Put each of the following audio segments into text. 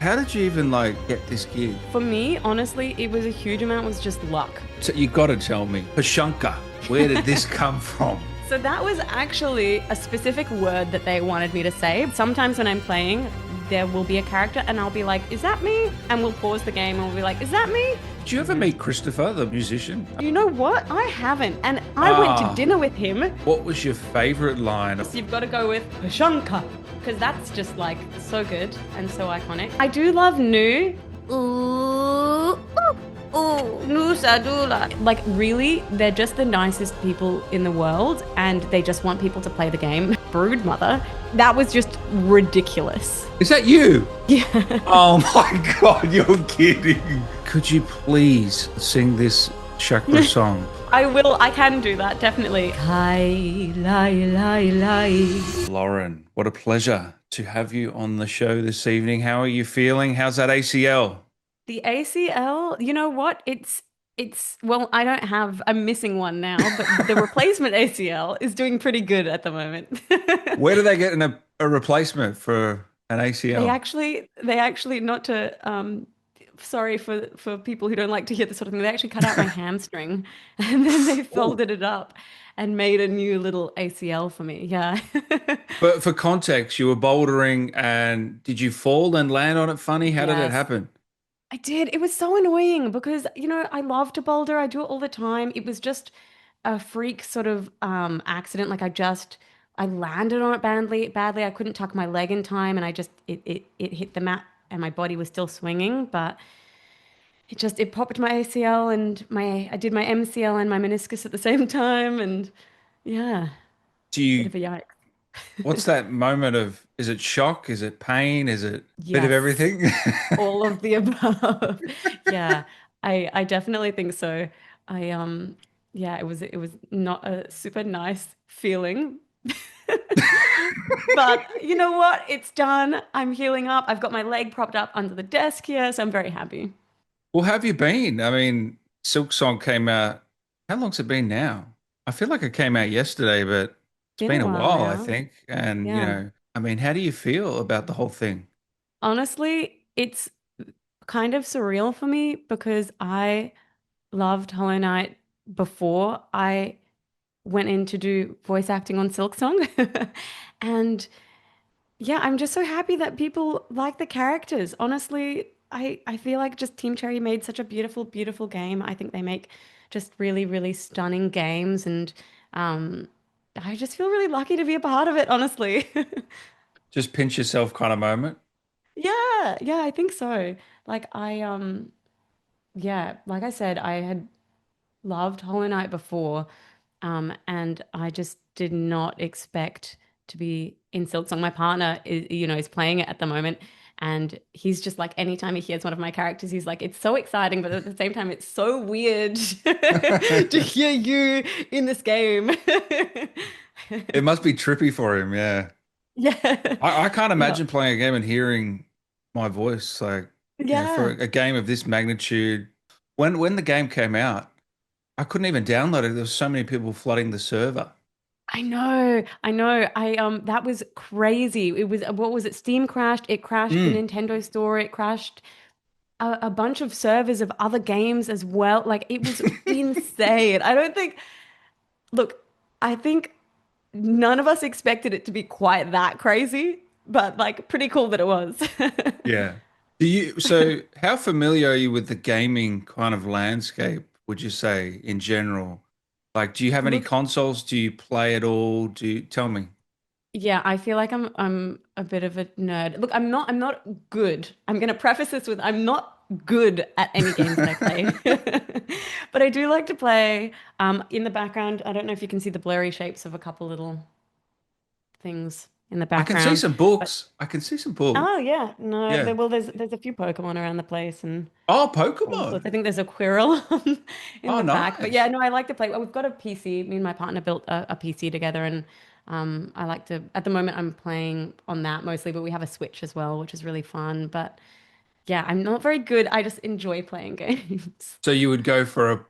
How did you even like get this gig? For me, honestly, it was a huge amount was just luck. So you got to tell me, Poshanka, where did this come from? So that was actually a specific word that they wanted me to say. Sometimes when I'm playing, there will be a character and I'll be like, is that me? And we'll pause the game and we'll be like, is that me? Did you ever meet Christopher, the musician? You know what? I haven't. And I went to dinner with him. What was your favorite line? So you've got to go with Poshanka, because that's just like so good and so iconic. I do love Nu. Ooh, Nu Sadula. Like really, they're just the nicest people in the world and they just want people to play the game. Brood Mother. That was just ridiculous. Is that you? Yeah. Oh my God, you're kidding. Could you please sing this Shakra song? I will. I can do that, definitely. Kai, lai, lai, lai. Lauren, what a pleasure to have you on the show this evening. How are you feeling? How's that ACL? The ACL, you know what? Well, I'm missing one now, but the replacement ACL is doing pretty good at the moment. Where do they get a replacement for an ACL? They actually, not to, sorry for people who don't like to hear this sort of thing, they actually cut out my hamstring and then they folded it up and made a new little ACL for me. Yeah. But for context, you were bouldering and did you fall and land on it funny? How did it Yes. happen? I did. It was so annoying because, I love to boulder. I do it all the time. It was just a freak sort of accident. Like I landed on it badly. I couldn't tuck my leg in time and it hit the mat and my body was still swinging, but it popped my ACL and I did my MCL and my meniscus at the same time and yeah, Do bit you, of a yikes. what's that moment of, is it shock? Is it pain? Is it a bit of Yes. everything? All of the above. Yeah, I definitely think so. I yeah, it was not a super nice feeling. But you know what? It's done. I'm healing up. I've got my leg propped up under the desk here, so I'm very happy. Well, how have you been? I mean, Silk Song came out. How long's it been now? I feel like it came out yesterday, but it's Been been a a while while, I now. think. And, Yeah. I mean, how do you feel about the whole thing? Honestly, it's kind of surreal for me because I loved Hollow Knight before I went in to do voice acting on Silksong. And yeah, I'm just so happy that people like the characters. Honestly, I feel like just Team Cherry made such a beautiful, beautiful game. I think they make just really, really stunning games, and um, I just feel really lucky to be a part of it, honestly. Just pinch yourself kind of moment. Yeah, yeah, I think so. Like yeah, like I said, I had loved Hollow Knight before, and I just did not expect to be in Silksong. My partner is playing it at the moment, and he's just like, anytime he hears one of my characters, he's like, it's so exciting, but at the same time, it's so weird to hear you in this game. It must be trippy for him, yeah. Yeah. I can't Yeah. imagine playing a game and hearing my voice, like, for Yeah. a game of this magnitude. When the game came out, I couldn't even download it. There was so many people flooding the server. I know, I know. That was crazy. It was what was it? Steam crashed. It crashed the Mm. Nintendo store. It crashed a bunch of servers of other games as well. Like it was insane. Look, I think none of us expected it to be quite that crazy, but like pretty cool that it was. Yeah. So how familiar are you with the gaming kind of landscape, would you say, in general? Like, do you have any Look, consoles? Do you play at all? Tell me? yeah, I feel like I'm a bit of a nerd. Look, I'm not good. I'm gonna preface this with I'm not good at any games that I play. But I do like to play in the background. I don't know if you can see the blurry shapes of a couple little things in the I can see background. some But books. I can see some books. oh yeah, no, Yeah. there's a few Pokemon around the place and Oh, all sorts. I Pokemon. think there's a Quirrell in Oh, the back. But yeah, nice. no, I like to play. Well, we've got a PC. Me and my partner built a PC together, and I like to. At the moment, I'm playing on that mostly, but we have a Switch as well, which is really fun. But yeah, I'm not very good. I just enjoy playing games. So you would go for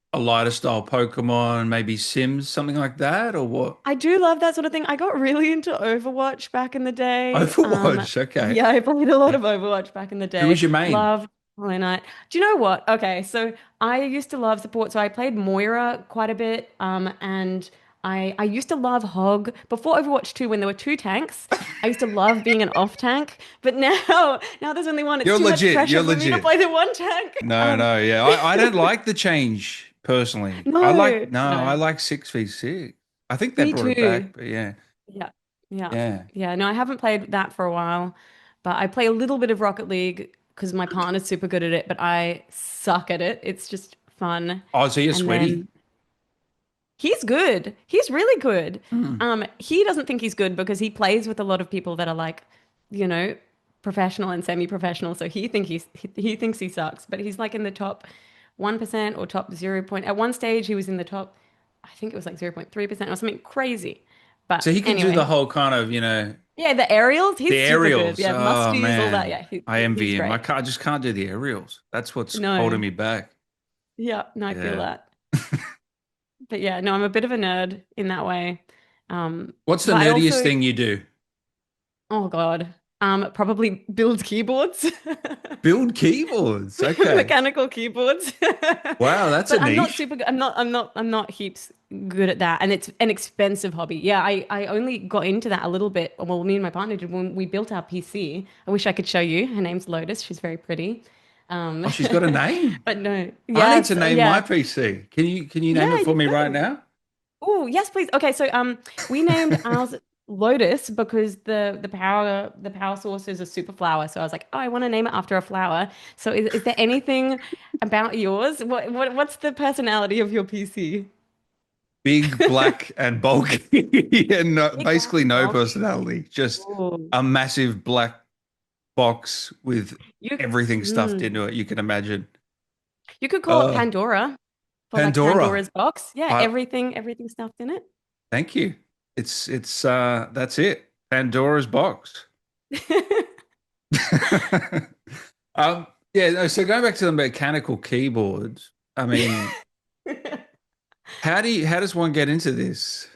a a lighter style Pokemon, maybe Sims, something like that, or what? I do love that sort of thing. I got really into Overwatch back in the day. Overwatch, okay. Yeah, I played a lot of Overwatch back in the Who was day. your main? Loved Hollow Knight. Do you know what? Okay, so I used to love support, so I played Moira quite a bit. And I used to love Hog before Overwatch 2 when there were two tanks. I used to love being an off tank, but now there's only one. It's You're too much legit. pressure You're for me to legit. play the one tank. No, no, yeah. I don't like the change personally. No, I no. like 6v6. I think they Me brought it back, too. but yeah. Yeah. Yeah. Yeah. Yeah. No, I haven't played that for a while, but I play a little bit of Rocket League because my partner's super good at it, but I suck at it. It's just fun. Oh, so you're And sweaty. then he's good. He's really good. Hmm. He doesn't think he's good because he plays with a lot of people that are like, you know, professional and semi-professional. So he thinks he sucks, but he's like in the top 1% or top 0. At one stage, he was in the top, I think it was like 0.3% or something crazy. But So he can do the anyway, whole kind of, yeah, the aerials, the he's super good. aerials. Yeah, Oh musties, all that. man. Yeah, I he's envy him. great. I just can't do the aerials. That's what's holding No, me back. yeah, no, I feel Yeah. that. But yeah, no, I'm a bit of a nerd in that way. What's the But I nerdiest also, thing you do? oh God, probably build keyboards, Build keyboards. Okay. mechanical keyboards. Wow, that's a But I'm not niche. super good. I'm not heaps good at that. And it's an expensive hobby. Yeah, I only got into that a little bit. Well, me and my partner did when we built our PC. I wish I could show you. Her name's Lotus. She's very pretty. Um, Oh, she's got a name. but no, I need to yes, name my yeah, PC. Can you name yeah, it for you me right could. now? Oh, yes, please. Okay, so we named ours Lotus because the power source is a super flower. So I was like, oh, I want to name it after a flower. So is there anything about yours? What's the personality of your PC? Big, black, and bulky, and Big black basically and no bulky. personality. Just Oh, a massive black box with you everything stuffed mm. into it. You can imagine. You could call it Uh, Pandora for like Pandora. Pandora's box. Yeah, I everything stuffed in thank you. It's that's it. Pandora's box. it. Yeah, no, so going back to the mechanical keyboards, I mean, how does one get into this?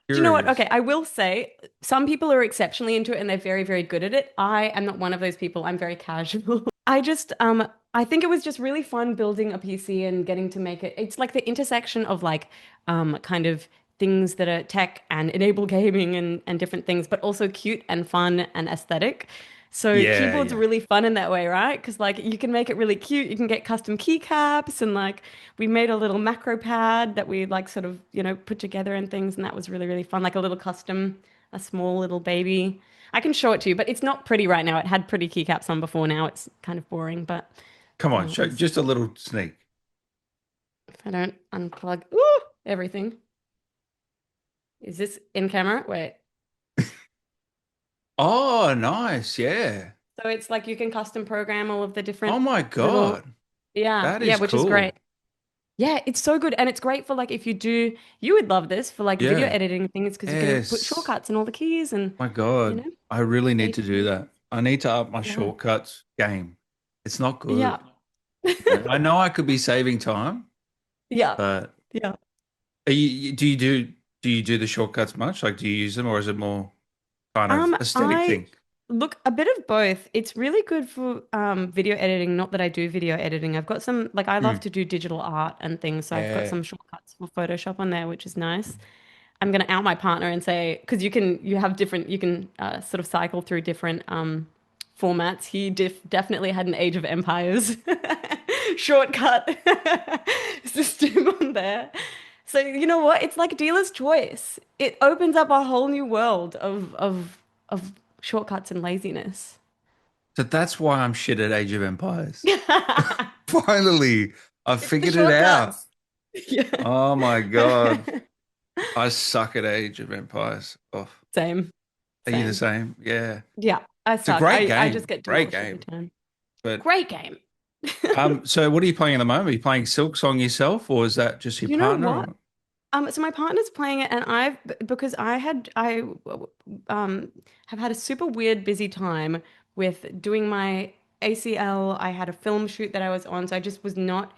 Do you know what? Curious. Okay, I will say some people are exceptionally into it and they're very, very good at it. I am not one of those people. I'm very casual. I think it was just really fun building a PC and getting to make it. It's like the intersection of like kind of things that are tech and enable gaming and different things, but also cute and fun and aesthetic. So Yeah, keyboards are yeah. really fun in that way, right? Because like you can make it really cute. You can get custom keycaps and like we made a little macro pad that we like sort of, put together and things, and that was really, really fun. Like a little custom, a small little baby. I can show it to you, but it's not pretty right now. It had pretty keycaps on before. Now it's kind of boring, but Come on, it show was just a little sneak. if I don't unplug ooh, everything. Is this in camera? Wait. Oh, nice. Yeah. So it's like you can custom program all of the Oh different my little, God. yeah, That yeah, is which is great. cool. Yeah, it's so good. And it's great for like if you would love this for like video Yeah. editing things because you can put Yes. shortcuts and all the keys and, My you God. know, I really need save to do time. that. I need to up my Yeah. shortcuts game. It's not Yeah. good. I know I could be saving time, Yeah. but Yeah. do you do the shortcuts much? Like, do you use them, or is it more kind of aesthetic I thing? look a bit of both. It's really good for video editing. Not that I do video editing. I've got some like I love Hmm. to do digital art and things, so I've got Yeah. some shortcuts for Photoshop on there, which is nice. I'm gonna out my partner and say because you have different you can sort of cycle through different formats. He definitely had an Age of Empires shortcut system on there. So you know what? It's like dealer's choice. It opens up a whole new world of shortcuts and laziness. So that's why I'm shit at Age of Empires. It's Finally, I the figured it out. shortcuts. Yeah. Oh my God. I suck at Age of Empires. Oh, Same. are you the Same. same? Yeah. Yeah, I It's a suck. great I just game. get Great demolished every game. time. But Great game. so what are you playing at the moment? Are you playing Silksong yourself, or is that just your You know partner? what? Or? So my partner's playing it, and because I um have had a super weird busy time with doing my ACL. I had a film shoot that I was on, so I just was not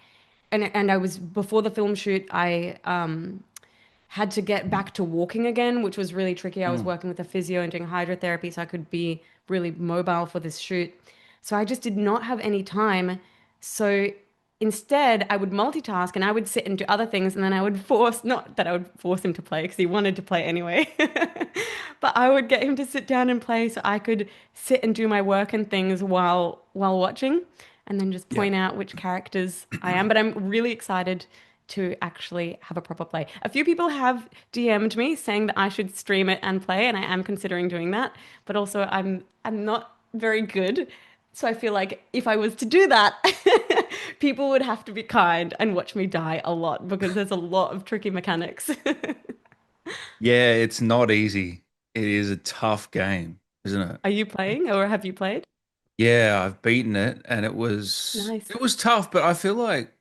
and I was before the film shoot, I had to get back to walking again, which was really tricky. I was Mm. working with a physio and doing hydrotherapy, so I could be really mobile for this shoot. So I just did not have any time. So instead, I would multitask and I would sit and do other things, and then I would force, not that I would force him to play because he wanted to play anyway, but I would get him to sit down and play so I could sit and do my work and things while watching, and then just Yeah. point out which characters I am. But I'm really excited to actually have a proper play. A few people have DM'd me saying that I should stream it and play, and I am considering doing that. But also, I'm not very good, so I feel like if I was to do that, people would have to be kind and watch me die a lot because there's a lot of tricky mechanics. Yeah, it's not easy. It is a tough game, isn't it? Are you playing or have you played? Yeah, I've beaten it and it was Nice. it was tough, but I feel like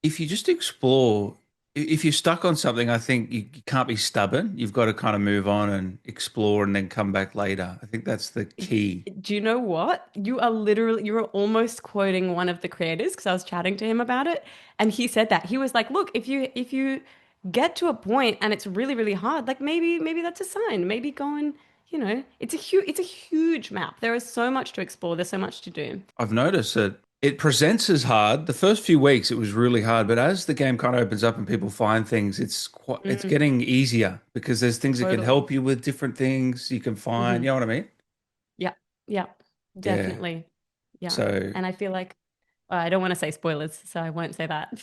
if you just explore, if you're stuck on something, I think you can't be stubborn. You've got to kind of move on and explore and then come back later. I think that's the key. Do you know what? You are almost quoting one of the creators because I was chatting to him about it and he said that. He was like, "Look, if you get to a point and it's really really hard, like maybe that's a sign. Maybe go and, it's a huge map. There is so much to explore. There's so much to do." I've noticed that it presents as hard. The first few weeks it was really hard, but as the game kind of opens up and people find things, it's Mm, getting easier because there's things that can totally. help you with different things you can find. Hmm. You know what I mean? Yeah. Yeah. Yeah. Definitely. Yeah. So And I feel like I don't want to say spoilers, so I won't say that.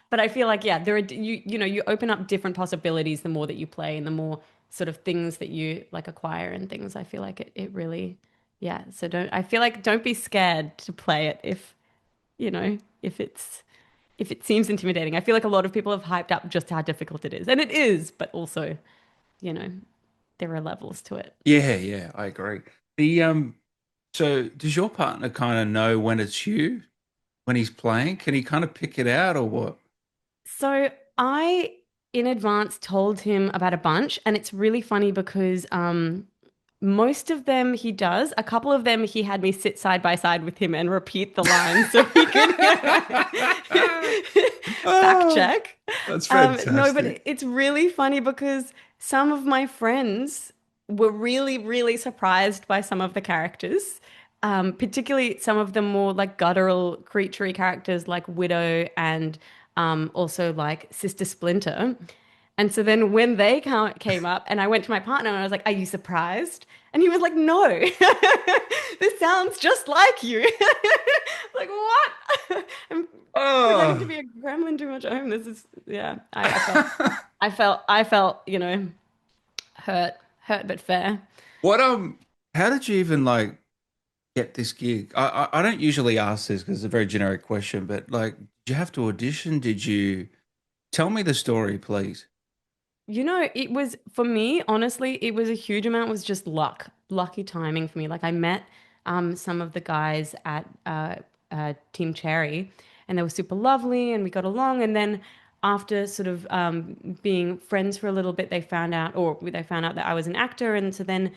But I feel like, yeah, there are you open up different possibilities the more that you play and the more sort of things that you like acquire and things. I feel like it really, yeah. So I feel like don't be scared to play it if it seems intimidating. I feel like a lot of people have hyped up just how difficult it is. And it is, but also, you know, there are levels to it. yeah, yeah, I agree. So does your partner kind of know when it's you when he's playing? Can he kind of pick it out or what? So I, in advance, told him about a bunch, and it's really funny because most of them he does. A couple of them he had me sit side by side with him and repeat the lines so he could fact Oh, check. that's No, but fantastic. it's really funny because some of my friends were really, really surprised by some of the characters. Particularly some of the more like guttural, creaturey characters like Widow and also like Sister Splinter. And so then when they came up and I went to my partner and I was like, "Are you surprised?" And he was like, "No, this sounds just like you." Like, what? I'm pretending to Oh. be a gremlin too much at home. This is, yeah, I felt, hurt, hurt but fair. What how did you even like get this gig? I don't usually ask this because it's a very generic question, but like, did you have to audition? Did you tell me the story, please? It was for me, honestly, it was a huge amount was just luck, lucky timing for me. Like I met some of the guys at Team Cherry and they were super lovely and we got along. And then after sort of being friends for a little bit, they found out that I was an actor. And so then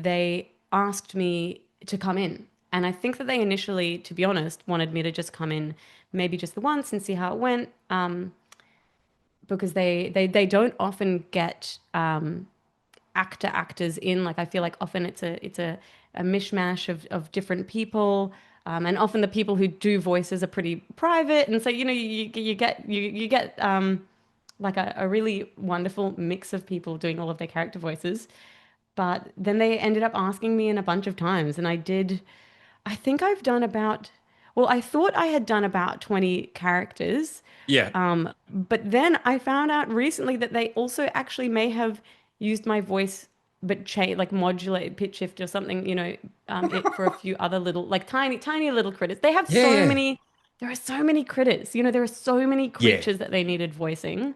they asked me to come in. And I think that they initially, to be honest, wanted me to just come in maybe just the once and see how it went. Because they don't often get actors in. Like I feel like often it's a mishmash of different people, and often the people who do voices are pretty private, and so you get like a really wonderful mix of people doing all of their character voices. But then they ended up asking me in a bunch of times, and I did. I think I've done about. Well, I thought I had done about 20 characters, Yeah. but then I found out recently that they also actually may have used my voice, but like modulate, pitch shift or something, it for a few other little, like tiny, tiny little critters. They have Yeah, so yeah. many, there are so many critters, there are so many Yeah. creatures that they needed voicing.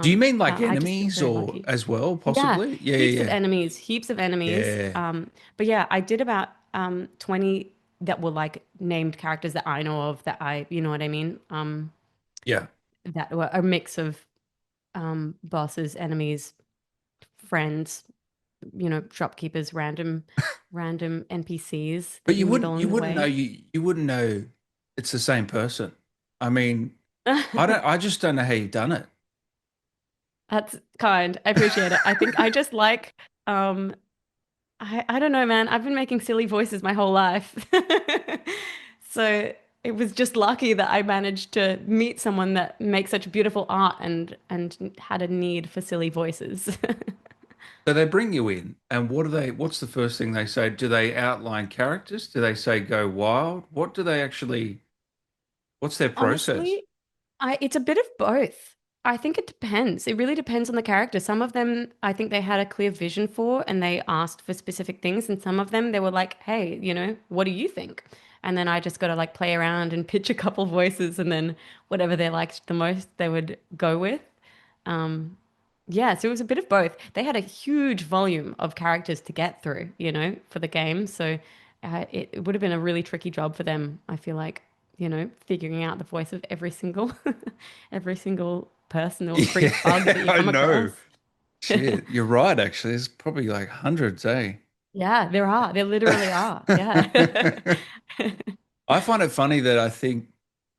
Do you mean like I just feel enemies very or lucky. as well, Yeah, possibly? Yeah, heaps of yeah, enemies, heaps of yeah. enemies. Yeah. But yeah, I did about 20 that were like named characters that I know of that you know what I mean? Yeah. That were a mix of bosses, enemies, friends, shopkeepers, random NPCs But that you meet along you the wouldn't know way. you wouldn't know it's the same person. I mean, I just don't know how you've done it. That's kind. I appreciate it. I think I just like um I don't know, man. I've been making silly voices my whole life. So it was just lucky that I managed to meet someone that makes such beautiful art and had a need for silly voices. So they bring you in, and what's the first thing they say? Do they outline characters? Do they say go wild? What's their process? Honestly, it's a bit of both. I think it depends. It really depends on the character. Some of them, I think they had a clear vision for and they asked for specific things. And some of them, they were like, hey, what do you think? And then I just got to like play around and pitch a couple voices and then whatever they liked the most, they would go with. Um, yeah, so it was a bit of both. They had a huge volume of characters to get through, for the game. So it would have been a really tricky job for them, I feel like, figuring out the voice of every single every single person or Yeah, creep bug that you I come know. across. Shit, you're right, actually. There's probably like hundreds, eh? Yeah, there are. There literally are. Yeah. I find it funny that I think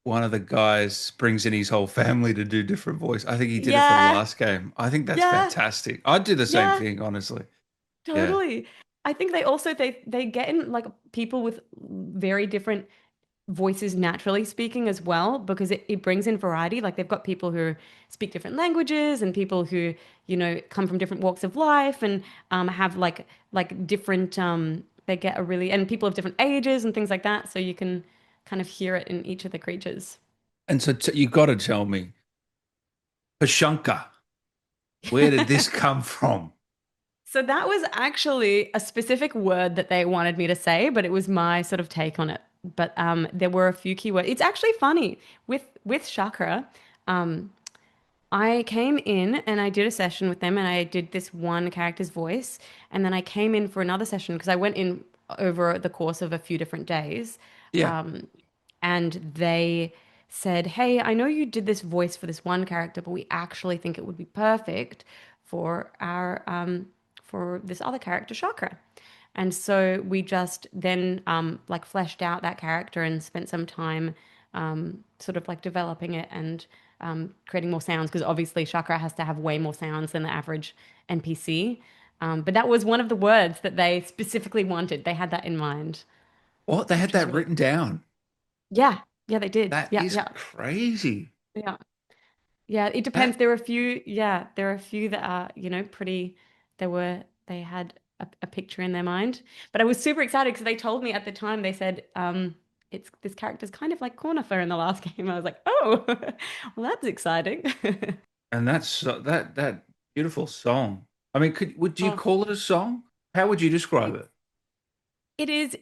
one of the guys brings in his whole family to do different voice. I think he did it for the Yeah. last game. I think that's Yeah. fantastic. I'd do the same Yeah. thing, honestly. Yeah. Totally. I think they also they get in like people with very different voices naturally speaking as well because it brings in variety. Like they've got people who speak different languages and people who, come from different walks of life and have like different they get a really and people of different ages and things like that. So you can kind of hear it in each of the creatures. And so you got to tell me, Poshanka, where did this come from? So that was actually a specific word that they wanted me to say, but it was my sort of take on it. But there were a few keywords. It's actually funny with Chakra. Um, I came in and I did a session with them and I did this one character's voice. And then I came in for another session because I went in over the course of a few different days. Yeah. Um, and they said, hey, I know you did this voice for this one character, but we actually think it would be perfect for our for this other character, Chakra. And so we just then like fleshed out that character and spent some time sort of like developing it and creating more sounds because obviously Chakra has to have way more sounds than the average NPC. But that was one of the words that they specifically wanted. They had that in mind, What? They had which was that really written down. yeah, yeah, they did. That Yeah, is yeah, crazy. yeah. Yeah, it depends. That There are a few, yeah, there are a few that are, pretty, they had a picture in their mind. But I was super excited because they told me at the time, they said, this character's kind of like Cornifer in the last game. I was like, oh, well, that's exciting. and that's that beautiful song. I mean, would you Oh, call it a song? How would you describe it, it? it is,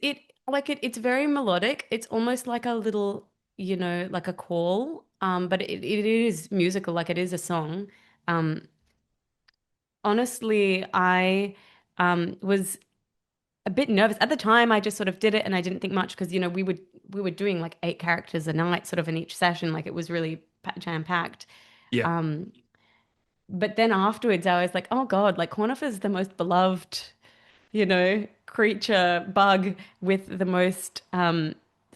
it's very melodic. It's almost like a little, like a call. But it is musical, like it is a song. Um, honestly, I was a bit nervous at the time. I just sort of did it and I didn't think much because we were doing like 8 characters a night sort of in each session, like it was really jam packed. Yeah. um but then afterwards I was like, oh God, like Corniff is the most beloved, creature bug with the most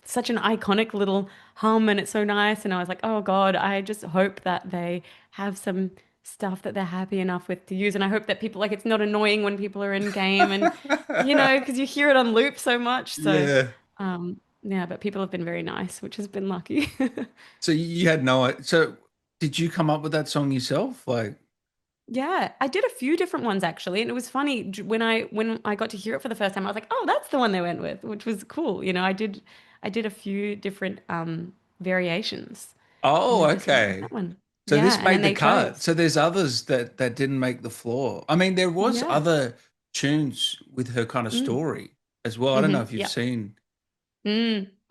such an iconic little hum and it's so nice. And I was like, oh God, I just hope that they have some stuff that they're happy enough with to use. And I hope that people like it's not annoying when people are in game and because you hear it on loop so much. So Yeah. yeah, but people have been very nice, which has been lucky. So you had no. So did you come up with that song yourself? Like, Yeah, I did a few different ones actually, and it was funny when I got to hear it for the first time. I was like, "Oh, that's the one they went with," which was cool. I did a few different variations, and oh, they just went with okay. that one. So Yeah, this and then made the they cut. chose. So there's others that didn't make the floor. I mean, there was Yeah. other tunes with her kind of Mm. story as well. I don't know Hmm. if you've Yeah. seen.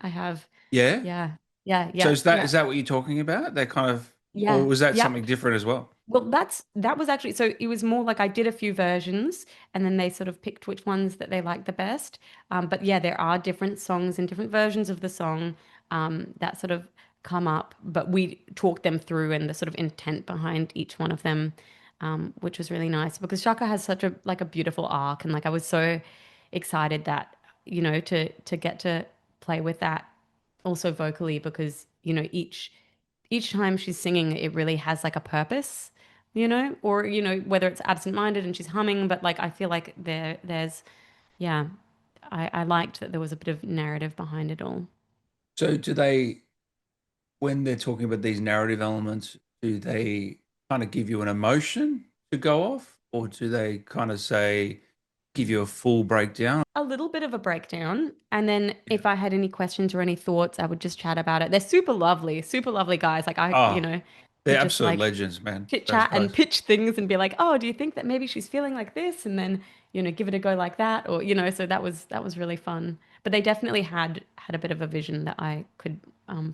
I have. Yeah. Yeah. Yeah. So Yeah. is Yeah. that what you're talking about? That kind of, or Yeah. was that Yeah. something different as well? Well, that was actually so it was more like I did a few versions and then they sort of picked which ones that they liked the best. But yeah, there are different songs and different versions of the song that sort of come up, but we talked them through and the sort of intent behind each one of them, which was really nice because Shaka has such a like a beautiful arc and like I was so excited that to get to play with that also vocally because each each time she's singing, it really has like a purpose, or whether it's absent-minded and she's humming, but like I feel like there's yeah, I liked that there was a bit of narrative behind it all. So do they, when they're talking about these narrative elements, do they kind of give you an emotion to go off, or do they kind of say, give you a full breakdown? A little bit of a breakdown, and then Yeah. if I had any questions or any thoughts, I would just chat about it. They're super lovely guys. Like Oh, would they're just absolute like legends, man. chit Those chat and guys. pitch things and be like, "Oh, do you think that maybe she's feeling like this?" And then, give it a go like that, or so that was really fun. But they definitely had a bit of a vision that I could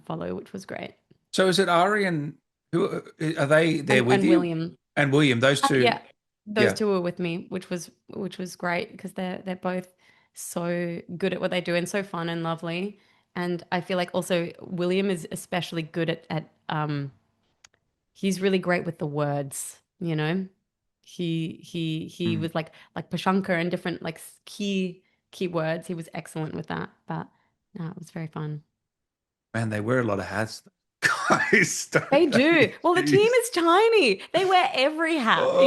follow, which was great. So is it Ari and who are they there with And you? William. And William, those two. Yeah, those Yeah. two were with me, which was great because they're both so good at what they do and so fun and lovely. And I feel like also William is especially good at he's really great with the words, you know. He Mm. was like Poshanka and different like key words. He was excellent with that. But no, it was very fun. Man, they wear a lot of hats, guys, They don't do. they? Well, the team Jeez. is tiny. They wear every hat. Oh,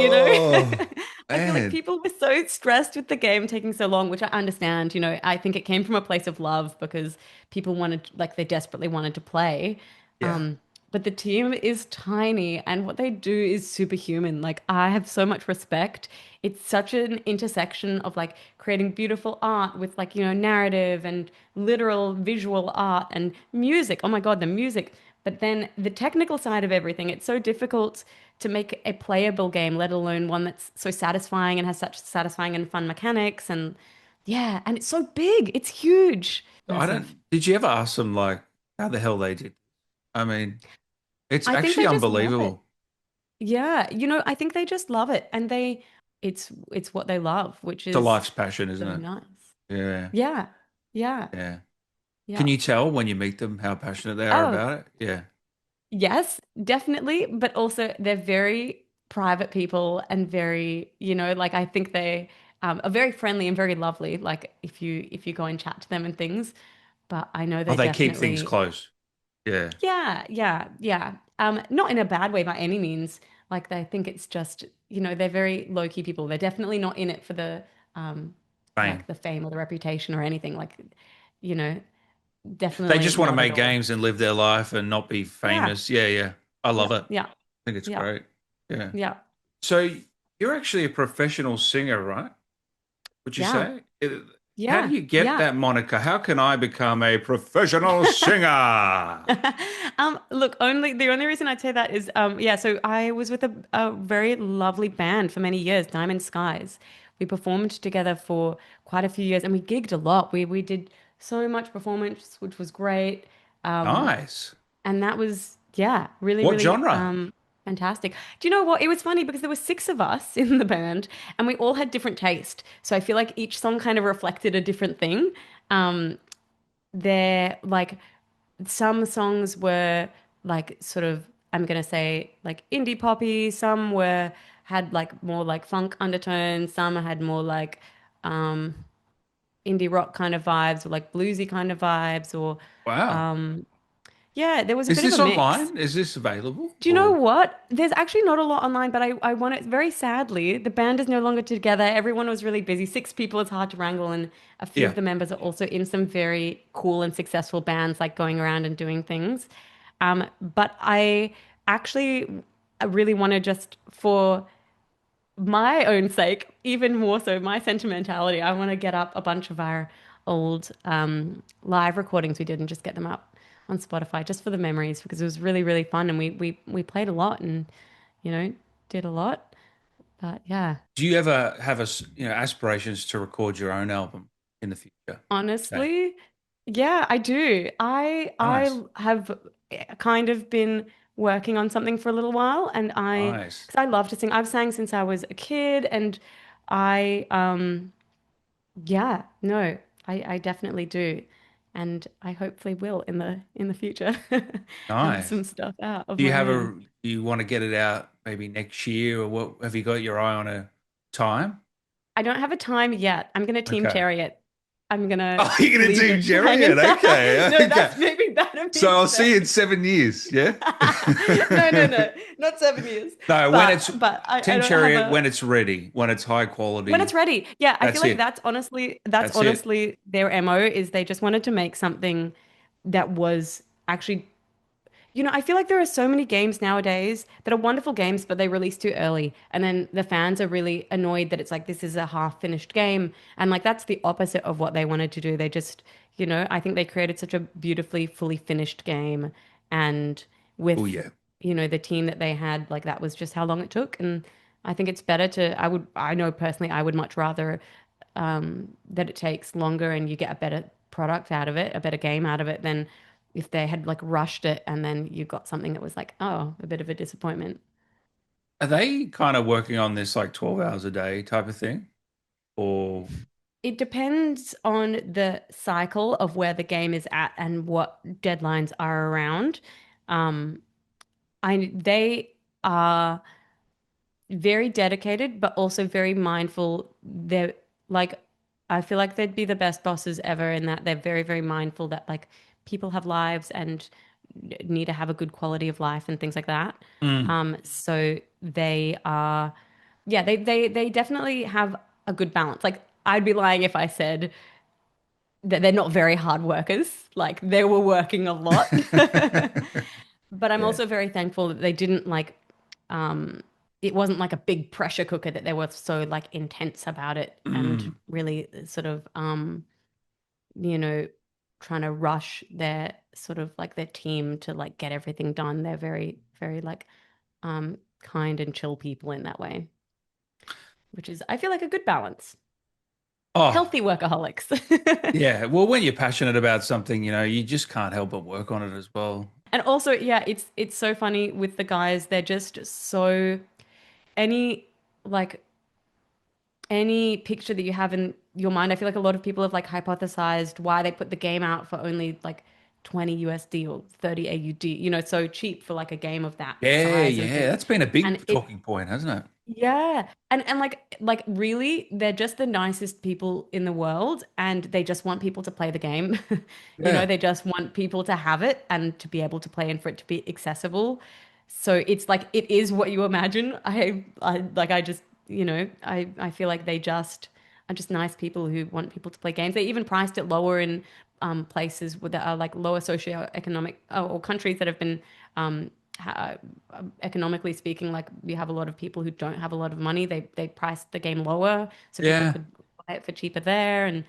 I feel like man. people were so stressed with the game taking so long, which I understand. I think it came from a place of love because people wanted, like, they desperately wanted to play. Yeah. But the team is tiny and what they do is superhuman. Like, I have so much respect. It's such an intersection of like creating beautiful art with like, narrative and literal visual art and music. Oh my God, the music. But then the technical side of everything, it's so difficult to make a playable game, let alone one that's so satisfying and has such satisfying and fun mechanics. And yeah, and it's so big, it's huge, I massive. don't, did you ever ask them, like, how the hell they did? I mean, it's I think actually they just love it. unbelievable. Yeah, I think they just love it, and it's what they love, which It's a is life's passion, isn't so it? nice. Yeah. Yeah, yeah, Yeah. Can yeah. you tell when you meet them how passionate they are Oh, about it? Yeah. yes, definitely. But also, they're very private people and very, like I think they are very friendly and very lovely. Like if you go and chat to them and things. But I know Oh, they're they keep things definitely, close. Yeah. yeah, yeah, yeah. Not in a bad way by any means. Like they think it's just, they're very low key people. They're definitely not in it for the um, Fame. like the fame or the reputation or anything. Like, you know, They definitely just want to not at make all. games and live their life and not be Yeah, famous. Yeah, yeah. I love yeah, it. I yeah, think it's yeah, great. Yeah. yeah, So you're actually a professional singer, right? Would you yeah. say? How do Yeah, you get yeah. that moniker? How can I become a professional singer? Look, the only reason I'd say that is, yeah, so I was with a very lovely band for many years, Diamond Skies. We performed together for quite a few years and we gigged a lot. We did so much performance, which was great. Um, Nice. and that was, yeah, really, What really genre? fantastic. Do you know what? It was funny because there were six of us in the band and we all had different taste. So I feel like each song kind of reflected a different thing. Um, they're like some songs were like sort of I'm gonna say like indie poppy, some were had like more like funk undertones, some had more like um indie rock kind of vibes or like bluesy kind of vibes or Wow. um yeah, there was a Is bit of a this mix. online? Is this available? Do you know Or what? There's actually not a lot online, but I want it very sadly. The band is no longer together. Everyone was really busy. Six people is hard to wrangle, and a few of yeah. the members are also in some very cool and successful bands, like going around and doing things. But I actually I really want to just for my own sake, even more so, my sentimentality, I want to get up a bunch of our old live recordings we did and just get them up on Spotify just for the memories because it was really, really fun and we played a lot and, you know, did a lot. But yeah, Do you ever have aspirations to record your own album in the future? Okay. honestly, yeah, I do. I Nice. I have kind of been working on something for a little while and Nice. because I love to sing. I've sang since I was a kid and I yeah, no, I definitely do. And I hopefully will in the future have Nice. some stuff out of Do you my have own. a, do you want to get it out maybe next year, or what, have you got your eye on a time? I don't have a time yet. I'm going to team Okay. cherry it. I'm gonna Oh, you're gonna leave do it hanging. Jerian? Okay, No, okay. that's maybe that a So bit I'll see you in stretch. 7 years. Yeah. No, no, no, not 7 years. No, when it's But I Team don't have Chariot, a when it's ready, when it's high when it's quality, ready. Yeah, I feel that's like it. that's That's it. honestly their MO is they just wanted to make something that was actually I feel like there are so many games nowadays that are wonderful games, but they release too early. And then the fans are really annoyed that it's like this is a half-finished game. And like that's the opposite of what they wanted to do. They just, I think they created such a beautifully, fully finished game. And Oh with, yeah. the team that they had, like that was just how long it took. And I think it's better I know personally, I would much rather that it takes longer and you get a better product out of it, a better game out of it than if they had like rushed it and then you got something that was like, oh, a bit of a disappointment. Are they kind of working on this like 12 hours a day type of thing? Or It depends on the cycle of where the game is at and what deadlines are around. Um, they are very dedicated, but also very mindful. They're like, I feel like they'd be the best bosses ever in that they're very, very mindful that like people have lives and need to have a good quality of life and things like that. Mm. So they are, yeah, they definitely have a good balance. Like I'd be lying if I said that they're not very hard workers. Like they were working a lot. But I'm Yeah. also very thankful that they didn't like it wasn't like a big pressure cooker that they were so like intense about it and Mm. really sort of you know trying to rush their sort of like their team to like get everything done. They're very very like kind and chill people in that way, which is I feel like a good balance. Oh, Healthy workaholics. yeah. Well, when you're passionate about something, you just can't help but work on it as well. And also, yeah, it's so funny with the guys. They're just so any like any picture that you have in your mind. I feel like a lot of people have like hypothesized why they put the game out for only like 20 USD or 30 AUD, so cheap for like a game of that Yeah, size and yeah. thing. That's been a And big it talking point, hasn't it? yeah. And like really, they're just the nicest people in the world and they just want people to play the game. Yeah. They just want people to have it and to be able to play and for it to be accessible. So it's like it is what you imagine. I like I just, I feel like they just are just nice people who want people to play games. They even priced it lower in places that are like lower socioeconomic or countries that have been um, economically speaking, like we have a lot of people who don't have a lot of money. They priced the game lower so people Yeah. could buy it for cheaper there, and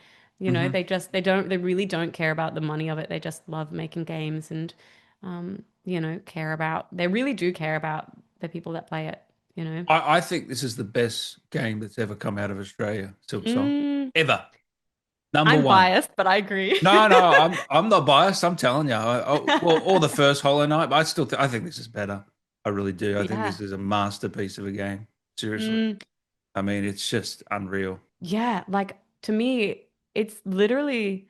Hmm. they really don't care about the money of it. They just love making games and care about. They really do care about the people that play it. You know. I think this is the best game that's ever come out of Australia, Silksong. Mm, Ever. Number I'm one. biased, but I agree. No, no, I'm not biased. I'm telling you. Well, or the first Hollow Knight, but I think this is better. I really do. I think Yeah. this is a masterpiece of a game. Seriously. Mm, I mean, it's just unreal. yeah. Like to me, it's literally.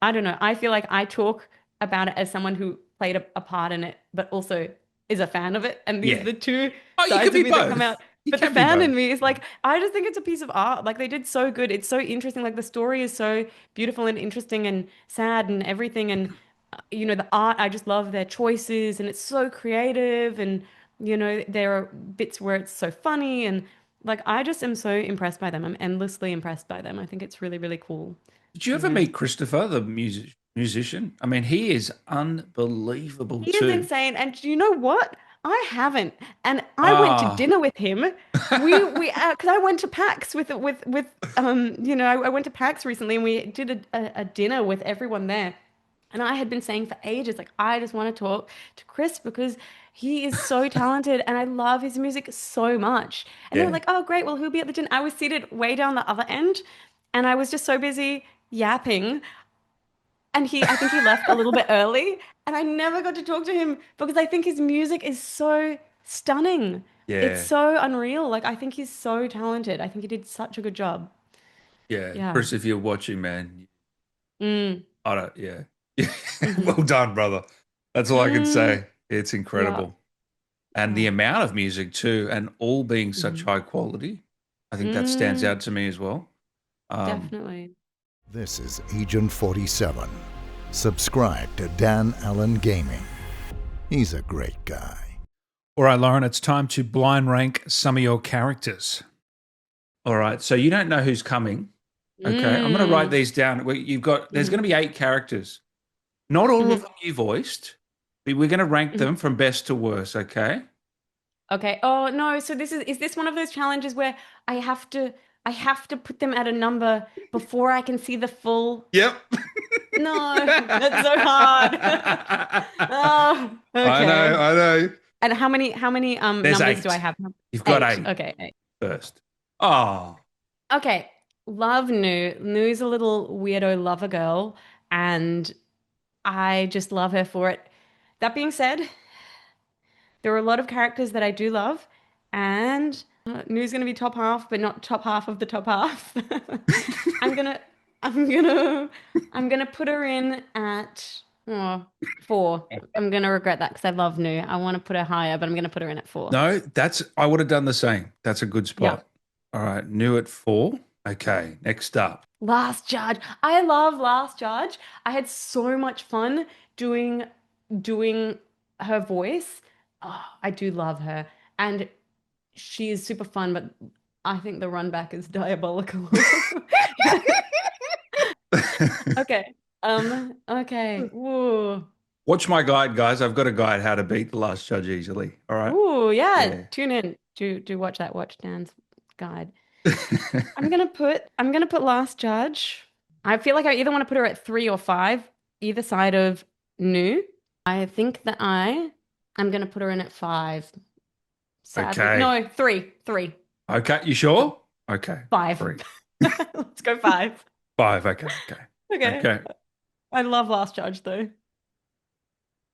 I don't know. I feel like I talk about it as someone who played a part in it, but also is a fan of it. And these are Yeah. the two Oh, you can sides of be me that come both. out. You But the can be fan in both. me is like, I just think it's a piece of art. Like they did so good. It's so interesting. Like the story is so beautiful and interesting and sad and everything. And, the art, I just love their choices and it's so creative. And, there are bits where it's so funny. And like, I just am so impressed by them. I'm endlessly impressed by them. I think it's really, really cool. Did you You ever know? meet Christopher, the musician? I mean, he is unbelievable He is too. insane. And you know what? I haven't. And I went to Ah. dinner with him. Because I went to PAX I went to PAX recently and we did a dinner with everyone there. And I had been saying for ages, like, I just want to talk to Chris because he is so talented and I love his music so much. And they were Yeah. like, oh, great. Well, who'll be at the dinner? I was seated way down the other end and I was just so busy yapping. And I think he left a little bit early, and I never got to talk to him because I think his music is so stunning. It's Yeah. so unreal. Like, I think he's so talented. I think he did such a good job. Yeah. Yeah. Chris, if you're watching, man, Mm, I don't, yeah. hmm Well done, brother. That's all I can mm, say. It's yeah. incredible. And the Yeah. amount of music too, and all being such hmm high quality, I think that stands Mm, out to me as well. Um, definitely. This is Agent 47. Subscribe to Dan Allen Gaming. He's a great guy. All right, Lauren, it's time to blind rank some of your characters. All right. So you don't know who's coming. Okay. I'm going to write these down. There's going to be 8 characters. Not all of them you voiced, but we're going to rank them from best to worst. Okay. Okay. Oh no. So is this one of those challenges where I have to put them at a number before I can see the full? Yep. No, that's so hard. Oh, okay. I know. And how many There's numbers 8. do I have? You've got 8. Okay, 8. First. Oh. Okay. Love Nu. Nu's a little weirdo lover girl, and I just love her for it. That being said, there are a lot of characters that I do love, and Nu's gonna be top half, but not top half of the top half. I'm gonna I'm gonna put her in at 4. I'm gonna regret that because I love Nu. I want to put her higher, but I'm gonna put her in at 4. No, I would have done the same. That's a good spot. Yeah. All right. New at 4. Okay. Next up. Last Judge. I love Last Judge. I had so much fun doing her voice. Oh, I do love her. And she is super fun, but I think the run back is diabolical. Okay. Okay. Ooh. Watch my guide, guys. I've got a guide how to beat the Last Judge easily. All right. Ooh, yeah. Yeah. Tune in. Do watch that. Watch Dan's guide. I'm gonna put Last Judge. I feel like I either want to put her at 3 or 5, either side of Nu. I think that I'm gonna put her in at 5. Sadly. Okay. No, 3. 3. Okay. You sure? Okay. 5. 3. Let's go 5. 5. Okay. Okay. Okay. I love Last Judge though.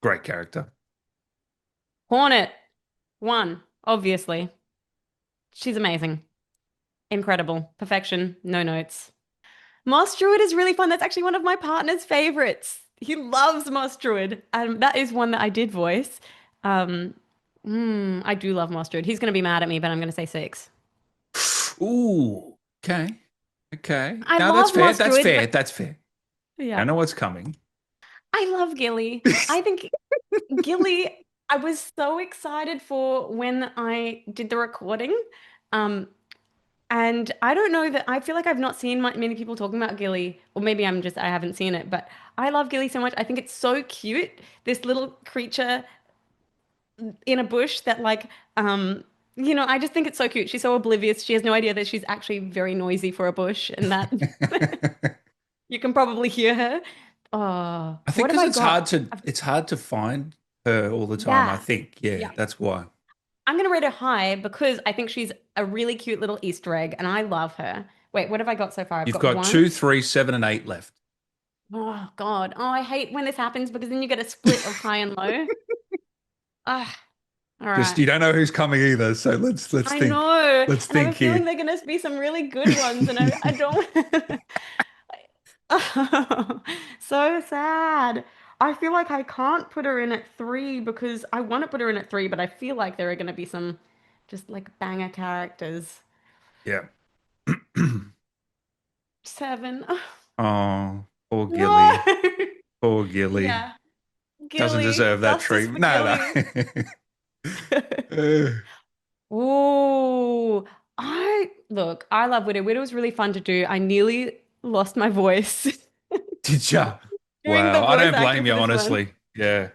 Great character. Hornet. 1, obviously. She's amazing. Incredible. Perfection. No notes. Moss Druid is really fun. That's actually one of my partner's favorites. He loves Moss Druid. That is one that I did voice. I do love Moss Druid. He's going to be mad at me, but I'm going to say 6. Ooh. Okay. Okay. I No, love that's fair. Moss That's Druid, fair. but- That's fair. Yeah. I know what's coming. I love Gilly. I think Gilly, I was so excited for when I did the recording. And I don't know that I feel like I've not seen many people talking about Gilly, or maybe I haven't seen it, but I love Gilly so much. I think it's so cute. This little creature in a bush that I just think it's so cute. She's so oblivious. She has no idea that she's actually very noisy for a bush and that you can probably hear her. Oh, I think what have because it's hard to find her all the time. Yeah. I think, yeah, that's why. I'm going to rate her high because I think she's a really cute little Easter egg and I love her. Wait, what have I got so far? You've got 1. 2, 3, 7, and 8 left. Oh, God. Oh, I hate when this happens because then you get a split of high and low. All right. Just you don't know who's coming either, so let's think. I know. Let's and I have think a feeling here. they're going to be some really good ones and I don't. Oh, so sad. I feel like I can't put her in at 3 because I want to put her in at 3, but I feel like there are going to be some just like banger characters. Yeah. 7. Oh, poor Gilly. No. Poor Gilly. Yeah. Doesn't Gilly. deserve that Justice treatment. for No. Ooh, I love Widow. Widow was really fun to do. I nearly lost my voice. Did ya? Doing the Wow. I don't voice blame you, acting for this honestly. Yeah.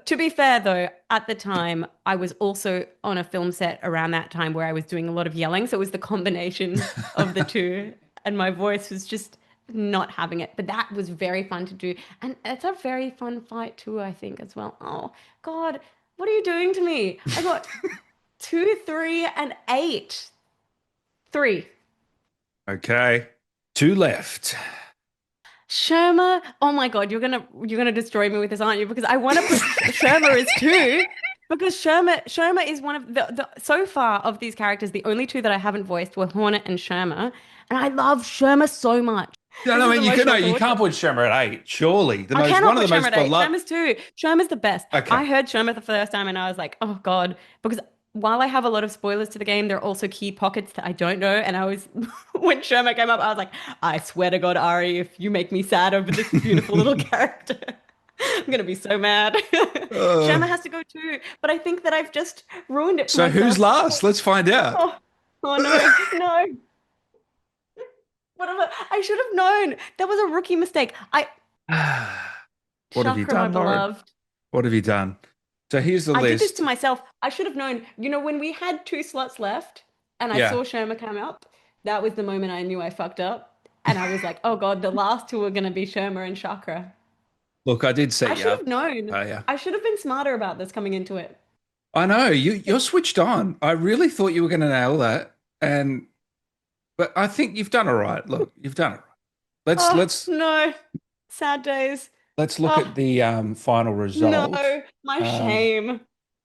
To be fair though, at the time I was also on a film set around that time where I was doing a lot of yelling, so it was the combination of the two, and my voice was just not having it. But that was very fun to do, and it's a very fun fight too, I think, as well. Oh God, what are you doing to me? I got 2, 3, and 8. 3. Okay. 2 left. Sherma, oh my God, you're gonna destroy me with this, aren't you? Because I want to put Sherma as 2, because Sherma is one of the so far of these characters, the only 2 that I haven't voiced were Hornet and Sherma, and I love Sherma so much. No, This I is mean you can't put Sherma at 8. Surely, I cannot put one of the Sherma most at 8. beloved. Sherma's 2. Sherma's the best. Okay. I heard Sherma the first time and I was like, oh God, because while I have a lot of spoilers to the game, there are also key pockets that I don't know. And I was, when Sherma came up, I was like, I swear to God, Ari, if you make me sad over this beautiful little character, I'm gonna be so mad. Uh, Sherma has to go too, but I think that I've just ruined it for so who's myself. last? Let's find out. Oh, oh no, no. Whatever. I should have known. That was a rookie mistake. What have you Shakra, my done, Lauren? beloved. What have you done? So here's the I did this to list. myself. I should have known. You know, when we had 2 slots left and I Yeah. saw Sherma come up, that was the moment I knew I fucked up. And I was like, oh God, the last two are going to be Sherma and Chakra. Look, I did I set you should up. have known. Oh yeah. I should have been smarter about this coming into it. I know you're switched on. I really thought you were going to nail that, but I think you've done all right. Look, you've done it right. Let's Oh, let's no. Sad days. let's look at Oh, the final result. no. My Um, shame.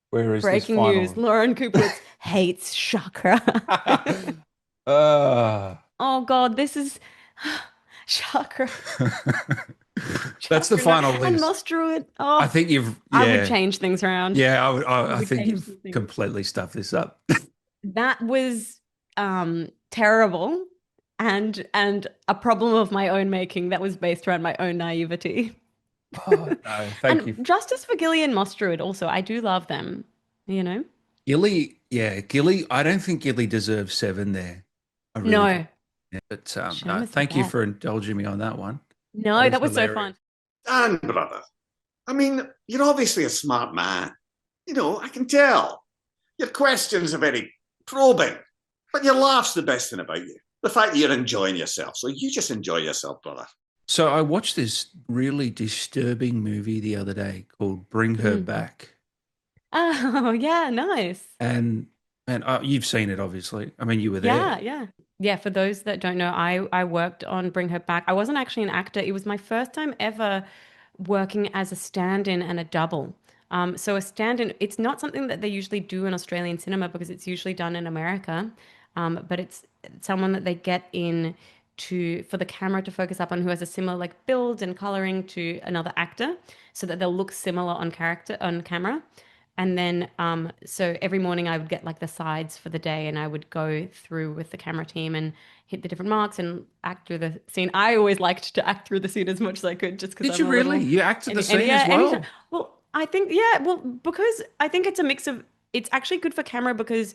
where is this Breaking news. final? Lauren Koopowitz hates Chakra. uh, Oh God, this is Chakra. that's the Chakra final and list. Moss Druid. I Oh, think you've I would yeah change things around. yeah. I I would think change you've some things. completely stuffed this up. That was terrible and a problem of my own making that was based around my own naivety. Oh no, thank And you. justice for Gilly and Moss Druid also. I do love them, you know? Gilly, yeah, Gilly. I don't think Gilly deserves 7 there. I really don't. No, Yeah, but no, Sherma's the thank you best. for indulging me on that one. No, that was so hilarious. fun. Dan, brother, I mean, you're obviously a smart man. You know, I can tell. Your questions are very probing, but your laugh's the best thing about you. The fact that you're enjoying yourself. So you just enjoy yourself, brother. So I watched this really disturbing movie the other day called Bring Her Mm. Back, Oh, yeah, nice. and you've seen it, obviously. I mean, you were there. Yeah, yeah. Yeah, for those that don't know, I worked on Bring Her Back. I wasn't actually an actor. It was my first time ever working as a stand-in and a double. So a stand-in, it's not something that they usually do in Australian cinema because it's usually done in America. But it's someone that they get in to for the camera to focus up on who has a similar like build and coloring to another actor, so that they'll look similar on character on camera. And then, so every morning I would get like the sides for the day and I would go through with the camera team and hit the different marks and act through the scene. I always liked to act through the scene as much as I could just because Did I'm you a really? little, You acted the scene yeah, as well? anytime. Well, I think, yeah, well, because I think it's a mix of, it's actually good for camera because,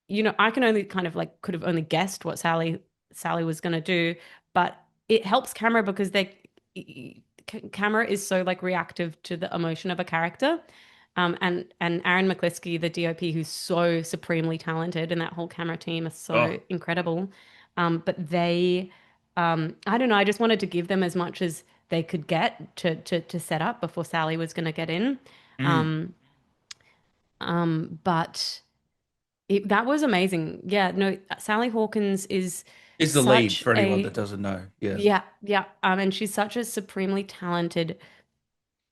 you know, I can only kind of like could have only guessed what Sally was going to do, but it helps camera because camera is so like reactive to the emotion of a character. And Aaron McCliskey, the DOP, who's so supremely talented, and that whole camera team is so Oh, incredible. But I don't know, I just wanted to give them as much as they could get to set up before Sally was going to get in. mm. Um, but that was amazing. Yeah, no, Sally Hawkins is Is the lead such for anyone a that doesn't know? Yeah. yeah, yeah. And she's such a supremely talented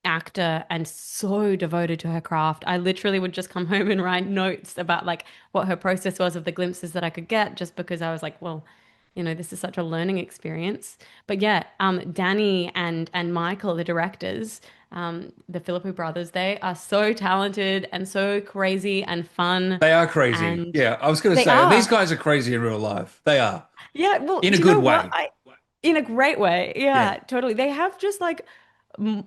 actor and so devoted to her craft. I literally would just come home and write notes about like what her process was of the glimpses that I could get, just because I was like, well, you know, this is such a learning experience. But yeah, Danny and Michael, the directors, the Philippou brothers, they are so talented and so crazy and fun. They are crazy. And Yeah, I was going to they say, these are. guys are crazy in real life. They are. Yeah, well, In a do you good know what? way. In a great way. Yeah. Yeah, totally. They have just like,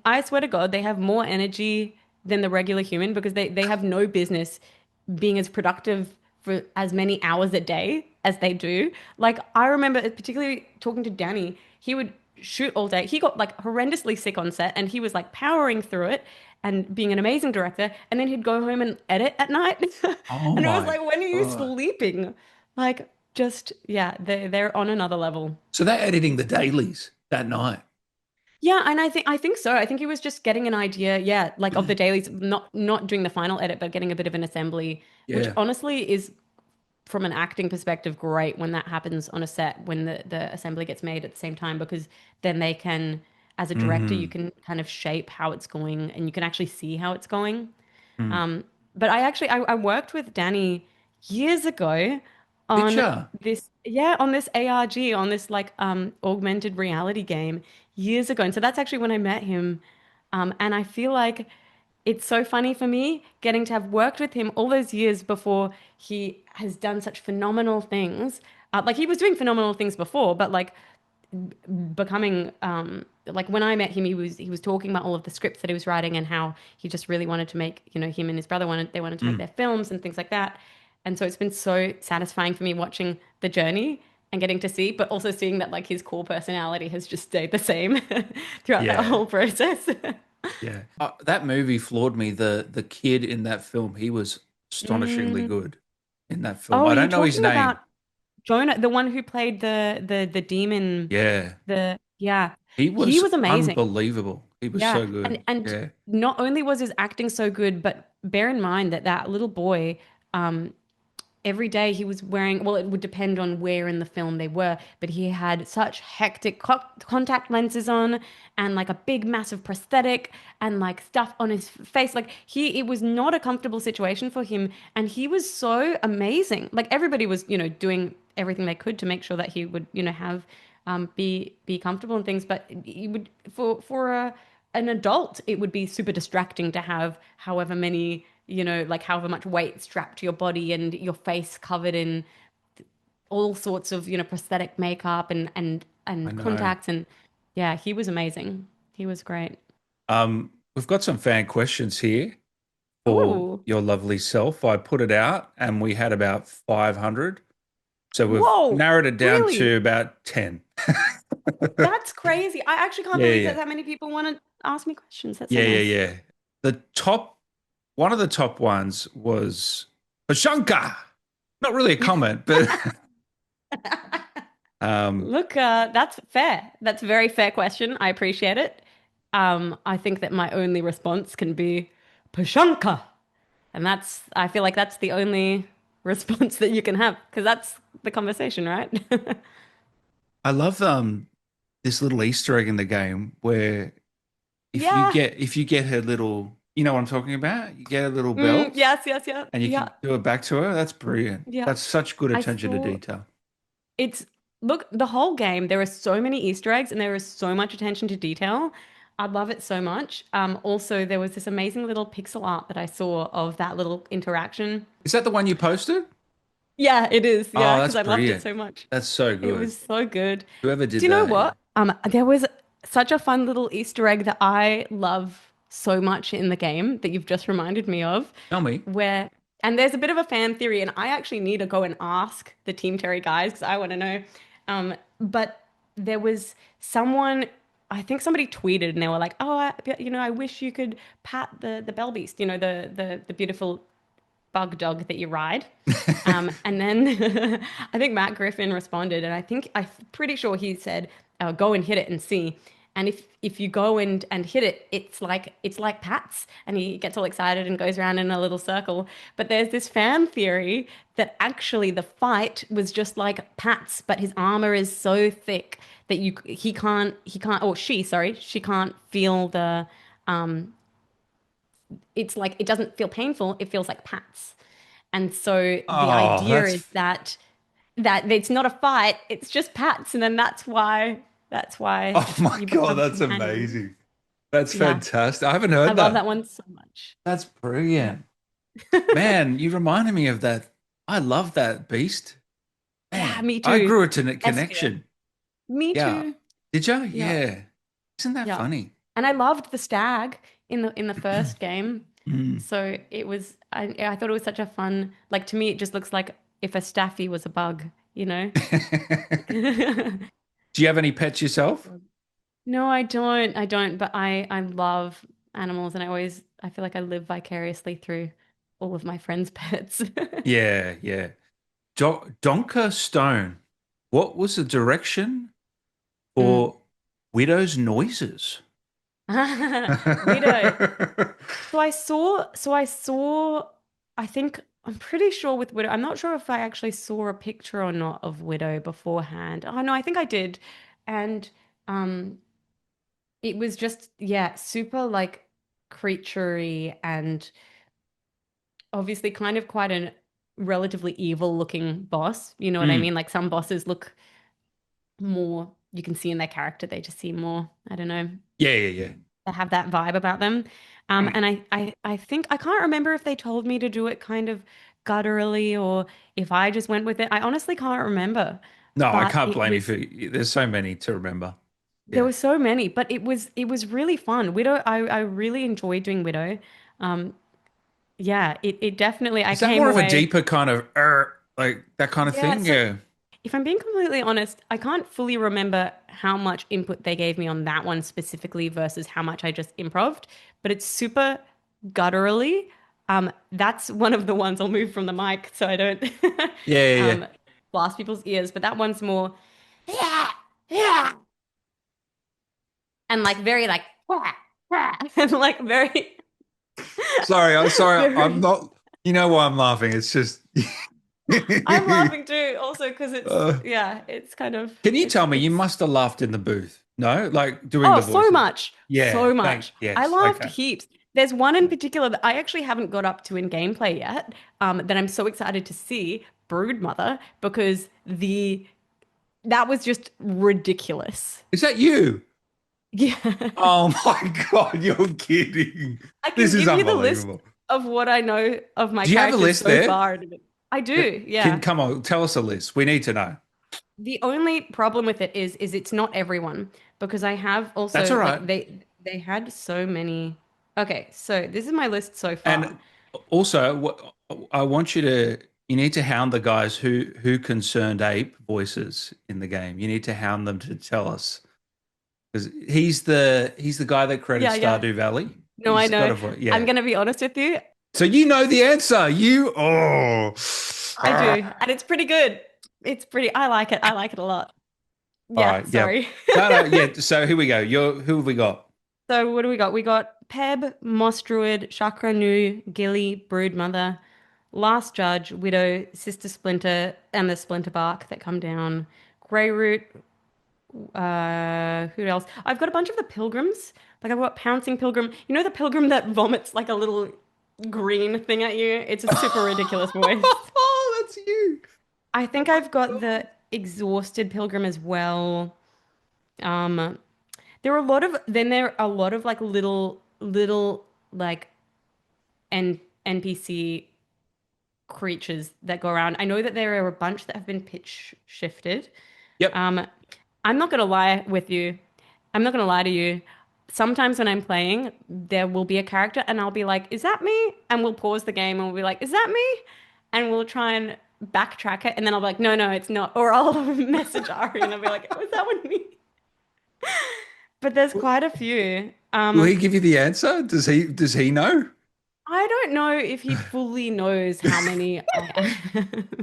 I swear to God, they have more energy than the regular human because they have no business being as productive for as many hours a day as they do. Like, I remember particularly talking to Danny, he would shoot all day. He got like horrendously sick on set and he was like powering through it and being an amazing director. And then he'd go home and edit at night. Oh And it was my like, when are you God. sleeping? Like, just, yeah, they're on another level. So they're editing the dailies that night. Yeah, and I think so. I think he was just getting an idea, yeah, like of the dailies, not doing the final edit, but getting a bit of an assembly, which Yeah. honestly is from an acting perspective great when that happens on a set when the assembly gets made at the same time because then they can, as a director, you Hmm. can kind of shape how it's going and you can actually see how it's going. Mm. But I worked with Danny years ago Did on ya? on this ARG, on this like augmented reality game years ago. And so that's actually when I met him. And I feel like it's so funny for me getting to have worked with him all those years before he has done such phenomenal things. Like he was doing phenomenal things before, but like becoming like when I met him, he was talking about all of the scripts that he was writing and how he just really wanted to make, him and his brother wanted to make their films and things like that. And so it's been so satisfying for me watching the journey and getting to see, but also seeing that like his core personality has just stayed the same throughout that Yeah. whole process. Yeah. That movie floored me. The kid in that film, he was astonishingly Mm. good in that film. Oh, I are you don't know his talking name. about Jonah, the one who played the demon? Yeah. Yeah, He he was was amazing. unbelievable. He was Yeah, so good. and Yeah. not only was his acting so good, but bear in mind that that little boy, um, every day he was wearing, well, it would depend on where in the film they were, but he had such hectic contact lenses on and like a big massive prosthetic and like stuff on his face. Like it was not a comfortable situation for him. And he was so amazing. Like everybody was, doing everything they could to make sure that he would, have, be comfortable and things. But he would, an adult, it would be super distracting to have however many, like however much weight strapped to your body and your face covered in all sorts of, prosthetic makeup and I know. contacts. And yeah, he was amazing. He was great. We've got some fan questions here for Oh, your lovely self. I put it out and we had about 500. So we've whoa, narrowed it down to really? about 10. That's crazy. I actually can't Yeah, believe yeah, that that many people want to ask me questions. That's so yeah, yeah, nice. yeah. The top, one of the top ones was Poshanka. Not really a comment, but um, Look, that's fair. That's a very fair question. I appreciate it. I think that my only response can be Poshanka. And I feel like that's the only response that you can have because that's the conversation, right? I love this little Easter egg in the game where Yeah. if you get her little, you know what I'm talking about? You get her little belt Yes, yes, yeah. and you Yeah. can do it back to her. That's brilliant. Yeah. That's such good I attention to saw detail. it's look, the whole game, there are so many Easter eggs and there is so much attention to detail. I love it so much. Also, there was this amazing little pixel art that I saw of that little interaction. Is that the one you posted? Yeah, it is. Oh, Yeah, that's because I loved it brilliant. so much. That's so It good. was so good. Whoever Do did you know that, yeah. what? There was such a fun little Easter egg that I love so much in the game that you've just reminded me of, Tell me. where, and there's a bit of a fan theory, and I actually need to go and ask the Team Terry guys because I want to know. But there was someone, I think somebody tweeted, and they were like, "Oh, I wish you could pat the Bell Beast, the beautiful bug dog that you ride." And then I think Matt Griffin responded, and I'm pretty sure he said, "Go and hit it and see." And if you go and hit it, it's like Pat's, and he gets all excited and goes around in a little circle. But there's this fan theory that actually the fight was just like Pat's, but his armor is so thick that he can't, or she can't feel the it's like it doesn't feel painful, it feels like Pat's. And so the Oh, idea is that it's not a fight, it's just Pat's, and then that's why oh my you God, become that's companions. amazing. That's Yeah, fantastic. I haven't I heard love that. that one so much. That's Yeah. brilliant. Man, you reminded me of that. I love that beast. Yeah, Man, me I too. grew a S tier. connection. Me Yeah. too. Did you? Yeah. Yeah. Isn't that Yeah. funny? And I loved the stag in the first game. Mm. So it was I thought it was such a fun, like to me it just looks like if a staffy was a bug, you know? Do you have any pets yourself? No, I don't. I don't, but I love animals and I feel like I live vicariously through all of my friends' pets. Yeah, yeah. Donker Stone. What was the direction Mm. for Widow's Noises? Widow. So I saw I think I'm pretty sure with Widow. I'm not sure if I actually saw a picture or not of Widow beforehand. Oh no, I think I did. And um it was just, yeah, super like creaturey and obviously kind of quite a relatively evil looking boss. You know what I Mm. mean? Like some bosses look more, you can see in their character, they just seem more, I don't know, Yeah, yeah, yeah. they have that vibe about them. And I think I can't remember if they told me to do it kind of gutturally or if I just went with it. I honestly can't remember. No, I But can't it blame you was for. There's so many to remember. there Yeah. were so many, but it was really fun. Widow, I really enjoyed doing Widow. Um, yeah, it definitely I Is that came more of a away. deeper kind of like that kind of Yeah, thing? so Yeah. if I'm being completely honest, I can't fully remember how much input they gave me on that one specifically versus how much I just improved, but it's super gutturally. That's one of the ones I'll move from the mic so I don't Yeah, yeah, um blast people's ears, but that one's more yeah, yeah, and like very like and like very Sorry, I'm sorry. I'm very not. You know why I'm laughing? It's just. I'm laughing too also because it's Uh, yeah, it's kind of can you tell me? You it's must have laughed in the booth. No, like doing oh, the so voices. much. Yeah. So Thank. much. I Yes. laughed Okay. heaps. There's one in particular that I actually haven't got up to in gameplay yet, that I'm so excited to see, Broodmother, because the that was just ridiculous. Is that you? Yeah. Oh my God, you're kidding. I This can is give you the list unbelievable. of what I know of my Do you have a characters list so there? far. I do, yeah. Come on, tell us a list. We need to know. The only problem with it is it's not everyone because I have That's also all right. like they had so many. Okay, so this is my list so far. And also, I want you need to hound the guys who concerned ape voices in the game. You need to hound them to tell us because he's the guy that created Yeah, yeah. Stardew Valley. No, I He's got know. a voice. I'm Yeah. gonna be honest with you. So you know the answer. I do, and it's pretty good. It's pretty. I like it. I like it a lot. All Yeah, right. Yep. sorry. No, no, yeah. So here we go. Who have we got? So what do we got? We got Peb, Moss Druid, Chakra Nu, Gilly, Broodmother, Last Judge, Widow, Sister Splinter, and the Splinter Bark that come down. Greyroot, who else? I've got a bunch of the pilgrims. Like I've got Pouncing Pilgrim. You know the pilgrim that vomits like a little green thing at you? It's a super ridiculous voice. Oh, that's you. I think I've got the Exhausted Pilgrim as well. Um, there are a lot of like little like NPC creatures that go around. I know that there are a bunch that have been pitch shifted. Yep. I'm not gonna lie with you. I'm not gonna lie to you. Sometimes when I'm playing, there will be a character and I'll be like, "Is that me?" And we'll pause the game and we'll be like, "Is that me?" And we'll try and backtrack it, and then I'll be like, "No, no, it's not." Or I'll message Ari and I'll be like, "Was that one me?" But there's quite a few. Will he give you the answer? Does he know? I don't know if he fully knows how many I am.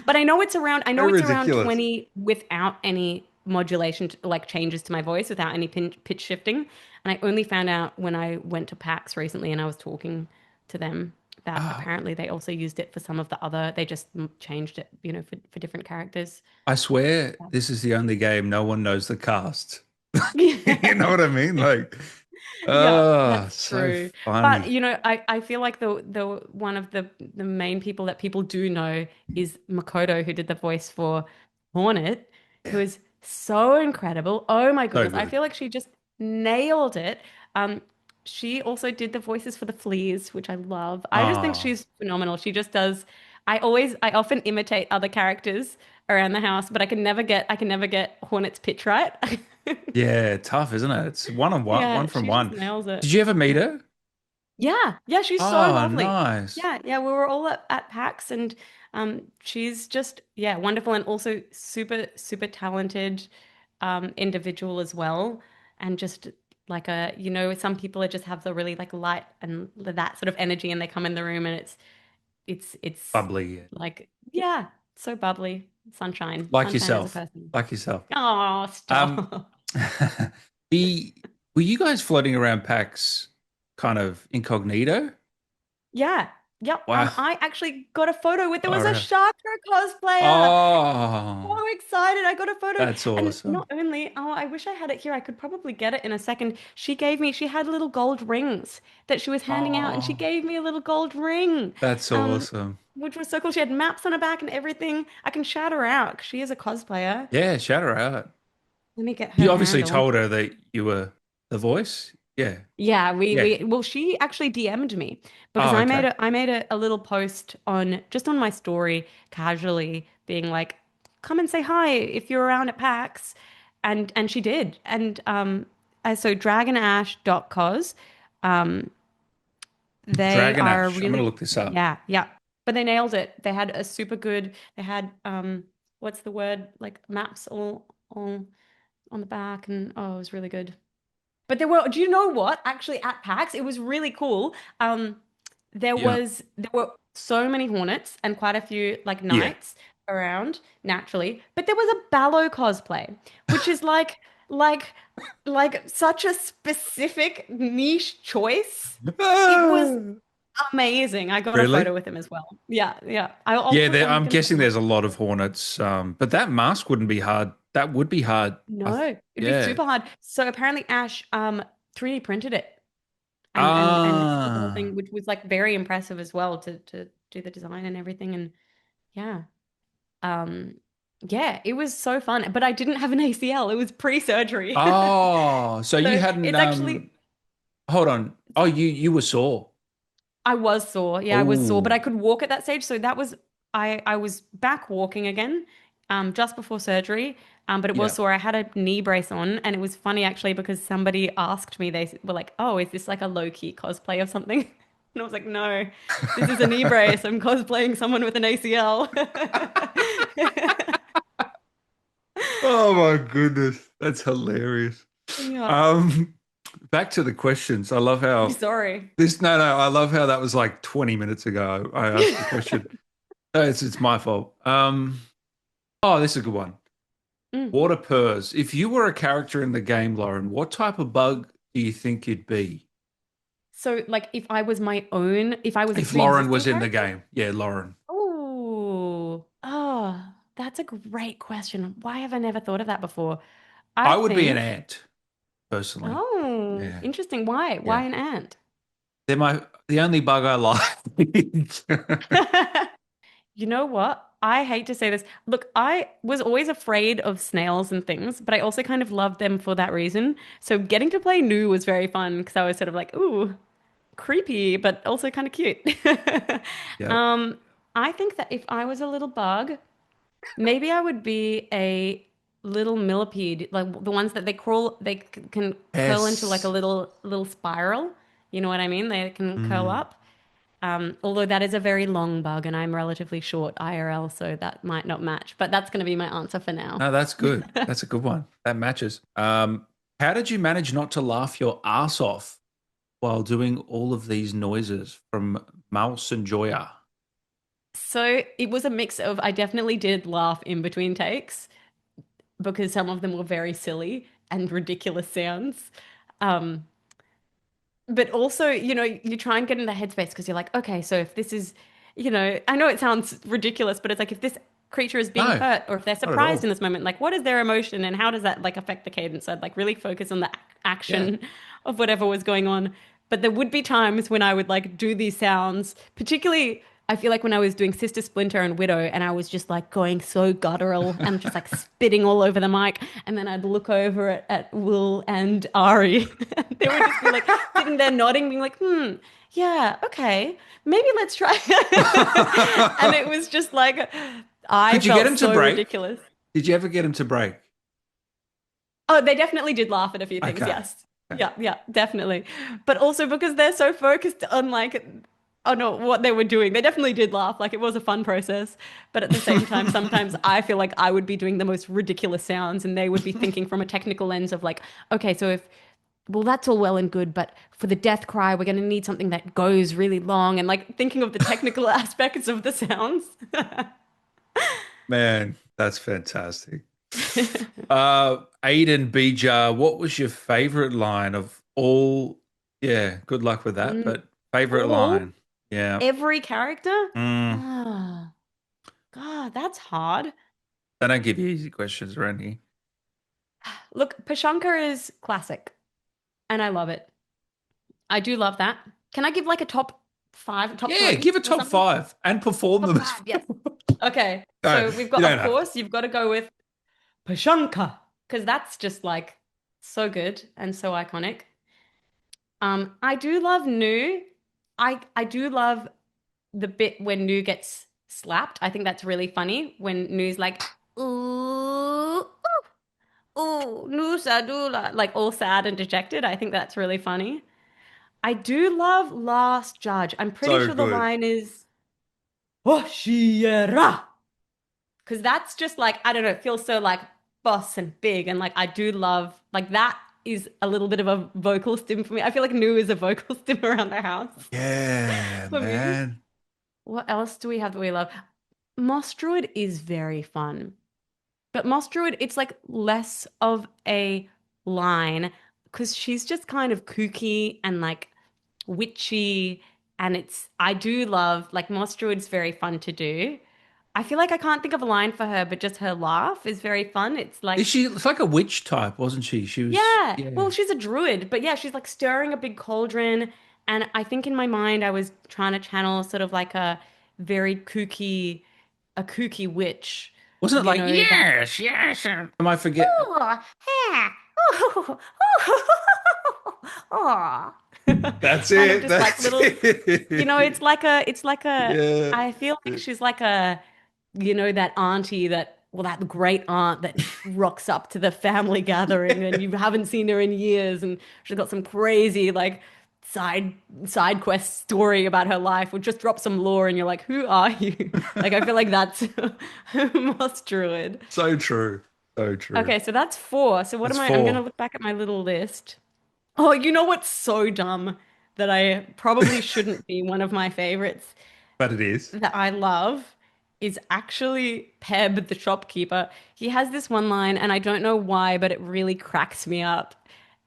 But I know it's around So it's around ridiculous. 20 without any modulation like changes to my voice without any pitch shifting. And I only found out when I went to PAX recently and I was talking to them that Oh, apparently they also used it for some of the other they just changed it, for different characters. I swear this is the only game no one knows the cast. You know Yeah. what I mean? Like, Yeah, oh, that's so true. But funny. I feel like the one of the main people that people do know is Makoto, who did the voice for Hornet, who is so incredible. Oh my So goodness. I good. feel like she just nailed it. She also did the voices for the fleas, which I love. I just think Oh, she's phenomenal. She just does I often imitate other characters around the house, but I can never get Hornet's pitch right. yeah, tough, isn't it? It's one on one, Yeah, one from she just one. nails it. Did you ever meet Yeah. her? Yeah, yeah, she's so Oh, lovely. nice. Yeah, yeah, we were all at PAX and she's just yeah, wonderful and also super talented individual as well. And just like some people are just have the really like light and that sort of energy and they come in the room and it's Bubbly, yeah. like yeah, so bubbly. Sunshine. Like Sunshine as a yourself. person. Like yourself. Oh, Um, stop. the were you guys floating around PAX kind of incognito? Yeah. Yep. Wow. I actually got a photo with there was All a right. Shakra cosplayer. Oh, So excited. I got a photo. that's And awesome. not only, oh, I wish I had it here. I could probably get it in a second. She had little gold rings that she was handing out, and she Oh, gave me a little gold ring. that's Um, awesome. which was so cool. She had maps on her back and everything. I can shout her out 'cause she is a cosplayer. Yeah, shout her out. Let me get her You obviously handle. told her that you were the voice. Yeah. Yeah, Yeah. well, she actually DM'd me because Oh, okay. I made a little post on just on my story casually being like, come and say hi if you're around at PAX. And she did. And so dragonash.cos, um they Dragon are Ash. I'm gonna really look this up. yeah, yeah. But they nailed it. They had a super good, they had what's the word? Like maps all on the back and oh, it was really good. But there were, do you know what? Actually, at PAX, it was really cool. Yeah. There were so many Hornets and quite a few like Yeah. knights around naturally. But there was a Ballo cosplay, which is like like such a specific niche choice. It was amazing. I got a Really? photo with him as well. Yeah, yeah. Yeah, I'm I'm gonna put guessing them up. there's a lot of Hornets. But that mask wouldn't be hard. That would be hard. No, it'd be Yeah. super hard. So apparently Ash 3D printed it and did the whole Ah. thing, which was like very impressive as well to do the design and everything. And yeah, um, yeah, it was so fun. But I didn't have an ACL. It was pre-surgery, Oh, so you so hadn't it's actually hold on. Oh, you were sore. I was sore. Yeah, I was sore, but I Oh, could walk at that stage. So that was I was back walking again, just before surgery. But it was yeah. sore. I had a knee brace on, and it was funny actually because somebody asked me, they were like, "Oh, is this like a low-key cosplay of something?" And I was like, "No, this is a knee brace. I'm cosplaying someone with an ACL." Oh my goodness. That's hilarious. Yeah. Um, back to the questions. I love how Sorry. I love how that was like 20 minutes ago. I asked the question. No, it's my fault. Oh, this is a good one. Mm. Water purrs. If you were a character in the game, Lauren, what type of bug do you think you'd be? So, like, if I was my own, if I was a If Lauren pre-existing was in the character? game. Yeah, Lauren. Oh, that's a great question. Why have I never thought of that before? I I would be an think, ant, personally. oh, Yeah. interesting. Why? Why Yeah. an ant? They're the only bug I like. You know what? I hate to say this. Look, I was always afraid of snails and things, but I also kind of loved them for that reason. So getting to play Nu was very fun because I was sort of like, ooh, creepy, but also kind of cute. Yeah. Um, I think that if I was a little bug, maybe I would be a little millipede, like the ones that they crawl, can curl into like a Yes. little spiral. You know what I mean? They can curl Mm. up. Although that is a very long bug and I'm relatively short IRL, so that might not match. But that's going to be my answer for now. No, that's good. That's a good one. That matches. How did you manage not to laugh your ass off while doing all of these noises from Mouse and Joya? So it was a mix of, I definitely did laugh in between takes because some of them were very silly and ridiculous sounds. Um, but also, you try and get in the headspace because you're like, okay, so if this is, I know it sounds ridiculous, but it's like if this creature is being No, hurt or if they're not at surprised in all. this moment, like what is their emotion and how does that like affect the cadence? So I'd like really focus on the Yeah. action of whatever was going on. But there would be times when I would like do these sounds, particularly I feel like when I was doing Sister Splinter and Widow, and I was just like going so guttural and just like spitting all over the mic, and then I'd look over at Will and Ari, and they would just be like sitting there nodding, being like, yeah, okay, maybe let's try. And it was just like I Could you get felt him to so break? ridiculous. Did you ever get him to break? Oh, they definitely did laugh at a few things, Okay. yes. Okay. Yeah, yeah, definitely. But also because they're so focused on like, oh no, what they were doing, they definitely did laugh. Like it was a fun process. But at the same time, sometimes I feel like I would be doing the most ridiculous sounds and they would be thinking from a technical lens of like, okay, so if, well, that's all well and good, but for the death cry, we're going to need something that goes really long and like thinking of the technical aspects of the sounds. Man, that's fantastic. Aiden Bija, what was your favorite line of all? Yeah, good luck with that. Mm, But favorite all line? Yeah. every character? Mm, Oh, God, that's hard. they don't give you easy questions around here. Look, Poshanka is classic, and I love it. I do love that. Can I give like a top five, top Yeah, three give a or top something? five and perform Top them. five, yes. Okay, No, so we've you got, don't of have to. course, you've got to go with Poshanka, because that's just like so good and so iconic. I do love Nu. I do love the bit when Nu gets slapped. I think that's really funny when Nu's like, ooh, ooh, Nu Sadula, like all sad and dejected. I think that's really funny. I do love Last Judge. I'm pretty So sure the good. line is Hoshiera. Because that's just like, I don't know, it feels so like boss and big. And like, I do love, like, that is a little bit of a vocal stim for me. I feel like Nu is a vocal stim around the house Yeah, for me. man. What else do we have that we love? Moss Druid is very fun. But Moss Druid, it's like less of a line because she's just kind of kooky and like witchy. And I do love, like, Moss Druid's very fun to do. I feel like I can't think of a line for her, but just her laugh is very fun. It's Is like, she? It's like a witch type, wasn't she? She was. yeah, Yeah. well, she's a druid, but yeah, she's like stirring a big cauldron. And I think in my mind, I was trying to channel sort of like very a kooky witch, Wasn't it like that. yes, yes? Am I forget? Oh, yeah. Oh, oh. That's Kind of it. just like That's little, it. it's like a, Yeah. I feel like she's like that auntie that great aunt that rocks up to the family gathering and you haven't seen her in years and she's got some crazy like side side quest story about her life or just drop some lore and you're like, who are you? Like, I feel like that's Moss Druid. So true. So true. Okay, so that's four. So what That's am I'm gonna four. look back at my little list. Oh, you know what's so dumb that I probably shouldn't be one of my favorites But it is. that I love is actually Peb, the shopkeeper. He has this one line, and I don't know why, but it really cracks me up.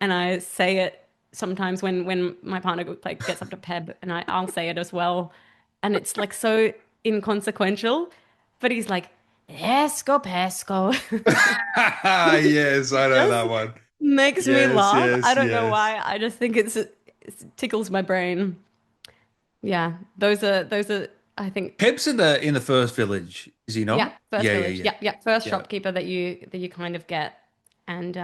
And I say it sometimes when my partner like gets up to Peb, and I'll say it as well. And it's like so inconsequential, but he's like, Esco pesco. Yes, I know Just that one. makes me Yes, laugh. I yes, don't know yes. why. I just think it tickles my brain. Yeah, those are I think. Pep's in the first village, is he Yeah, not? first Yeah, yeah, village. yeah. Yeah, yeah, first Yeah. shopkeeper that you kind of get. And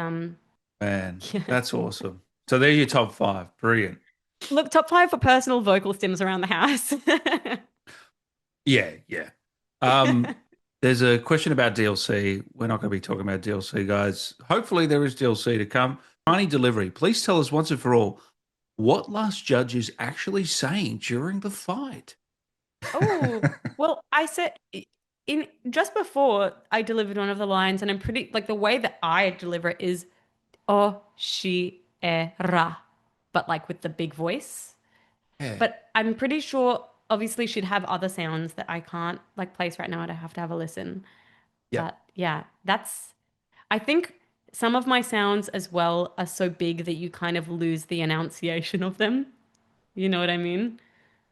Man, yeah. that's awesome. So there's your top five. Brilliant. Look, top five for personal vocal stims around the house. Yeah, yeah. Um, there's a question about DLC. We're not going to be talking about DLC, guys. Hopefully, there is DLC to come. Tiny delivery. Please tell us once and for all what Last Judge is actually saying during the fight. Oh, well, I said in just before I delivered one of the lines, and I'm pretty like the way that I deliver it is oh she era, but like with the big voice. Yeah. But I'm pretty sure obviously she'd have other sounds that I can't like place right now. I'd have to have a listen. Yep. But yeah, I think some of my sounds as well are so big that you kind of lose the enunciation of them. You know what I mean?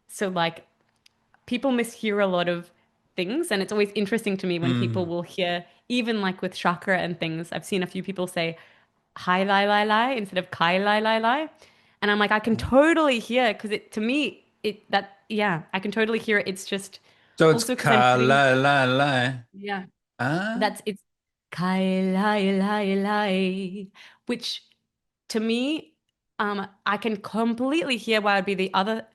So like people mishear a lot of things, and it's always interesting to me when people Mm. will hear, even like with chakra and things. I've seen a few people say hi lai lai lai instead of kai lai lai lai, and I'm like, I can totally hear because it to me it that yeah, I can totally hear it. It's just So it's also because I'm ka putting la la la. yeah. Ah. It's kai lai lai lai, which to me, I can completely hear why it would be the other,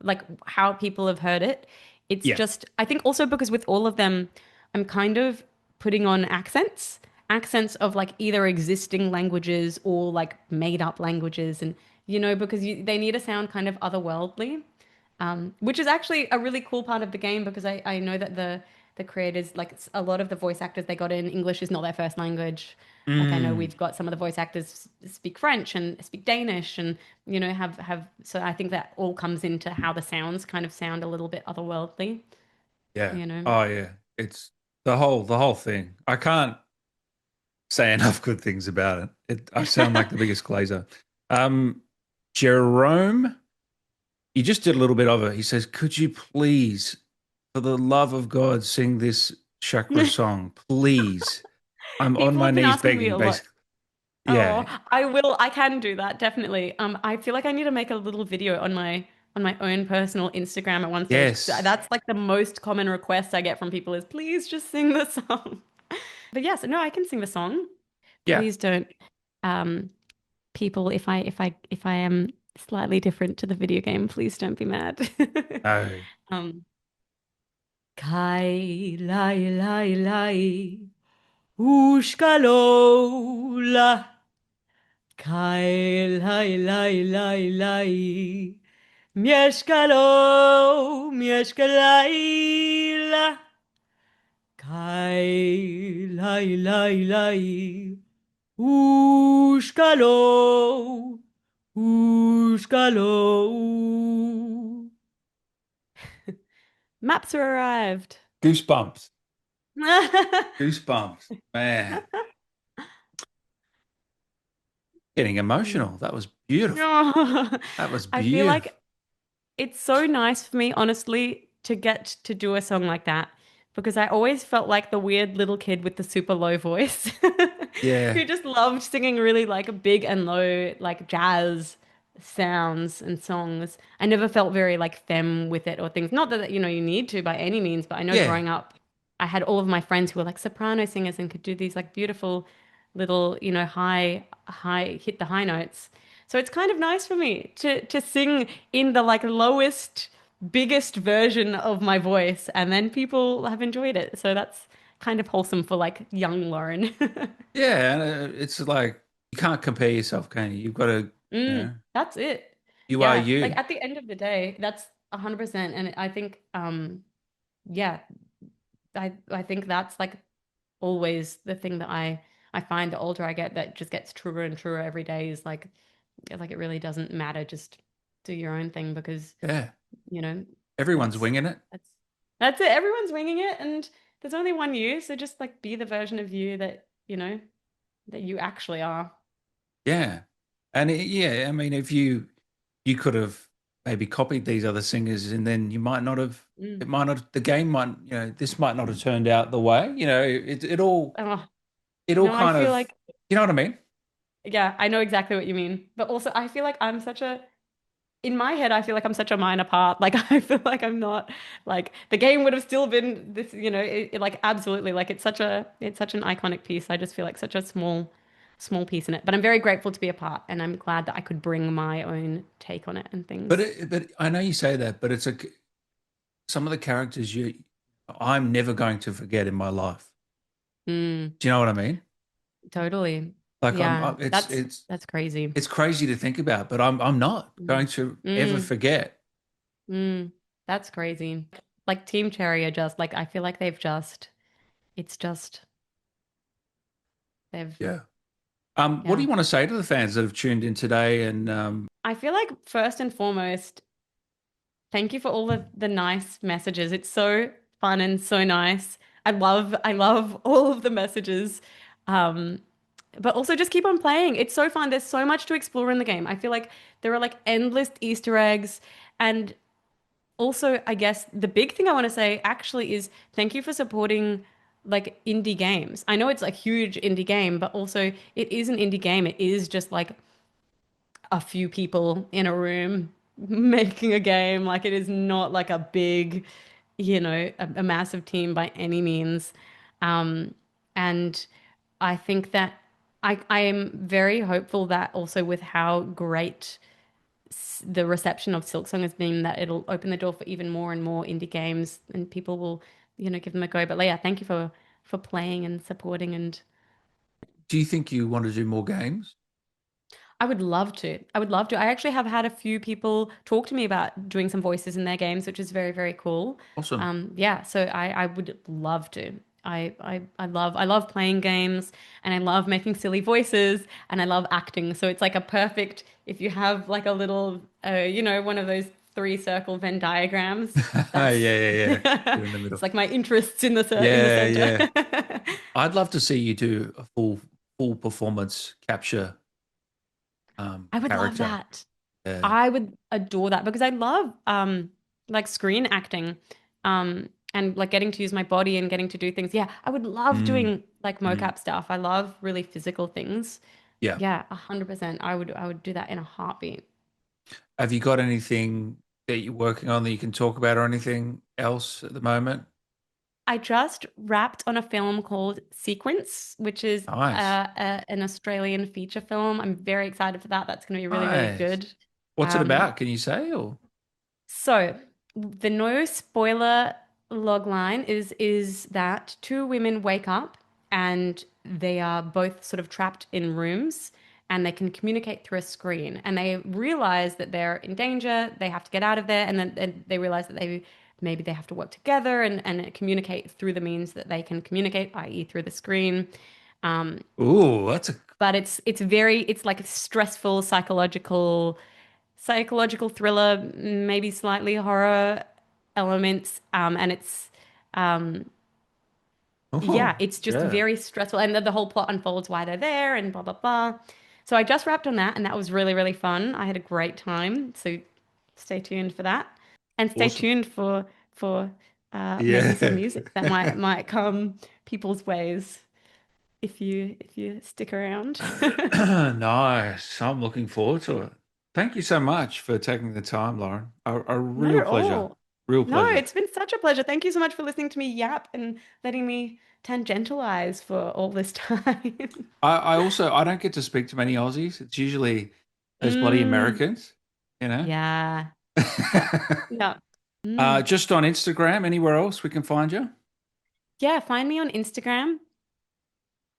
like how people have heard it. It's Yeah. just, I think also because with all of them, I'm kind of putting on accents of like either existing languages or like made up languages. And, because they need to sound kind of otherworldly, which is actually a really cool part of the game because I know that the creators, like a lot of the voice actors they got in, English is not their first language. Like I know Mm. we've got some of the voice actors speak French and speak Danish and have so I think that all comes into how the sounds kind of sound a little bit otherworldly, Yeah. you know. Oh yeah. It's the whole thing. I can't say enough good things about it. I sound like the biggest glazer. Um, Jerome, you just did a little bit of it. He says, "Could you please, for the love of God, sing this Shakra song, please?" I'm on People my have been knees asking me a begging, lot. basically. Oh, Yeah. I can do that, definitely. I feel like I need to make a little video on my own personal Instagram at one stage. 'Cause Yes. that's like the most common request I get from people is please just sing the song. But yes, no, I can sing the song. Yeah. Please don't, um, people, if I am slightly different to the video game. Please don't be mad. No. Um, Kai lai lai lai, ushkalola. Kai lai lai lai lai, mieszkalo, mieszkalaila. Kai lai lai lai, ushkalo, ushkalo. Maps are arrived. Goosebumps. Goosebumps. Man. Getting emotional. That was beautiful. That was I feel beautiful. like it's so nice for me, honestly, to get to do a song like that because I always felt like the weird little kid with the super low voice Yeah. who just loved singing really like big and low, like jazz sounds and songs. I never felt very like femme with it or things. Not that, you need to by any means, but I know Yeah. growing up, I had all of my friends who were like soprano singers and could do these like beautiful little, high, hit the high notes. So it's kind of nice for me to sing in the like lowest, biggest version of my voice, and then people have enjoyed it. So that's kind of wholesome for like young Lauren. Yeah. And it's like, you can't compare yourself, can you? You've got to, That's it. you are Yeah, like you. at the end of the day, that's 100%. And I think, yeah, I think that's like always the thing that I find the older I get that just gets truer and truer every day is like it really doesn't matter. Just do your own thing because, Yeah. that's Everyone's winging it. that's it. Everyone's winging it, and there's only one you. So just like be the version of you that that you actually are. Yeah. And yeah, I mean, if you could have maybe copied these other singers and then you might not have, Mm. it might not, the game might, this might not have turned out the way, it all, Oh, it all no, I kind feel of, like you know what I mean? yeah, I know exactly what you mean. But also, I feel like I'm such a in my head, I feel like I'm such a minor part. Like I feel like I'm not like the game would have still been this, like absolutely like it's such an iconic piece. I just feel like such a small piece in it. But I'm very grateful to be a part and I'm glad that I could bring my own take on it and things. But I know you say that, but some of the characters I'm never going to forget in my life. Mm, Do you know what I mean? totally. Like Yeah, it's that's crazy. it's crazy to think about, but I'm not Mm, going to ever mm, forget. that's crazy. Like Team Cherry are just like I feel like it's just they've Yeah. What do yeah. you want to say to the fans that have tuned in today? And I feel like first and foremost, thank you for all of the nice messages. It's so fun and so nice. I love all of the messages. Um, but also just keep on playing. It's so fun. There's so much to explore in the game. I feel like there are like endless Easter eggs. And also, I guess the big thing I want to say actually is thank you for supporting like indie games. I know it's a huge indie game, but also it is an indie game. It is just like a few people in a room making a game. Like it is not like a big, a massive team by any means. And I think that I am very hopeful that also with how great the reception of Silksong has been, that it'll open the door for even more and more indie games and people will, give them a go. But yeah, thank you for playing and supporting and do you think you want to do more games? I would love to. I would love to. I actually have had a few people talk to me about doing some voices in their games, which is very, very cool. Awesome. Yeah, so I would love to. I love playing games and I love making silly voices and I love acting. So it's like a perfect if you have like a little one of those three circle Venn diagrams. Yeah, That's yeah. Get in the middle. it's like my interests in the Yeah, center. I'd love to see you do a full performance capture I would love character. that. Yeah. I would adore that because I love like screen acting and like getting to use my body and getting to do things. Yeah, I would love Mm, doing like mm. mocap stuff. I love really physical things. Yeah. Yeah, 100%. I would do that in a heartbeat. Have you got anything that you're working on that you can talk about or anything else at the moment? I just wrapped on a film called Sequence, which is Nice. an Australian feature film. I'm very excited for that. That's going to be really, really Nice. good. What's it about? Can you say? Or So the no spoiler log line is that two women wake up and they are both sort of trapped in rooms and they can communicate through a screen and they realize that they're in danger, they have to get out of there, and then they realize that maybe they have to work together and communicate through the means that they can communicate, i.e. through the screen. ooh, that's a But it's like a stressful psychological thriller, maybe slightly horror elements, and it's yeah, it's just yeah. very stressful, and the whole plot unfolds why they're there and blah blah blah. So I just wrapped on that, and that was really really fun. I had a great time. So stay tuned for that, and stay Awesome. tuned for maybe some Yeah. music that might come people's ways if you stick around. Nice. I'm looking forward to it. Thank you so much for taking the time, Lauren. A Not real at pleasure. all. Real No, pleasure. it's been such a pleasure. Thank you so much for listening to me yap and letting me tangentialize for all this time. I don't get to speak to many Aussies. It's usually those bloody Mm, Americans, you know. yeah. Yeah. Yeah. Mm. Just on Instagram, anywhere else we can find you? Yeah, find me on Instagram.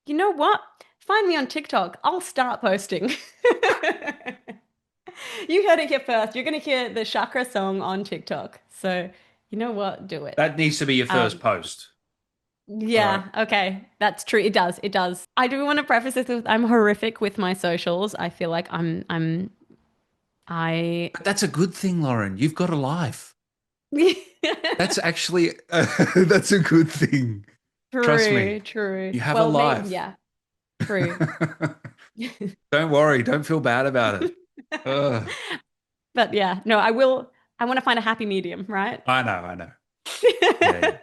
You know what? Find me on TikTok. I'll start posting. You heard it here first. You're going to hear the Shakra Song on TikTok. So, you know what? Do it. That needs to be your first Um, post. All right. Yeah, okay. That's true. It does. It does. I do want to preface this with I'm horrific with my socials. I feel like I But that's a good thing, Lauren. You've got a life. That's actually that's a good thing. Trust me. True. You have a Well, maybe, life. yeah, true. Don't worry. Don't feel bad about it. Ugh. But yeah, no, I want to find a happy medium, right? I know. I know. Yeah.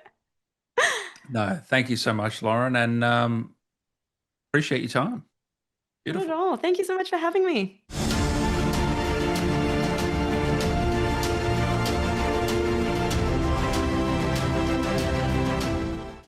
No, thank you so much, Lauren, and appreciate your time. Not at Beautiful. all. Thank you so much for having me.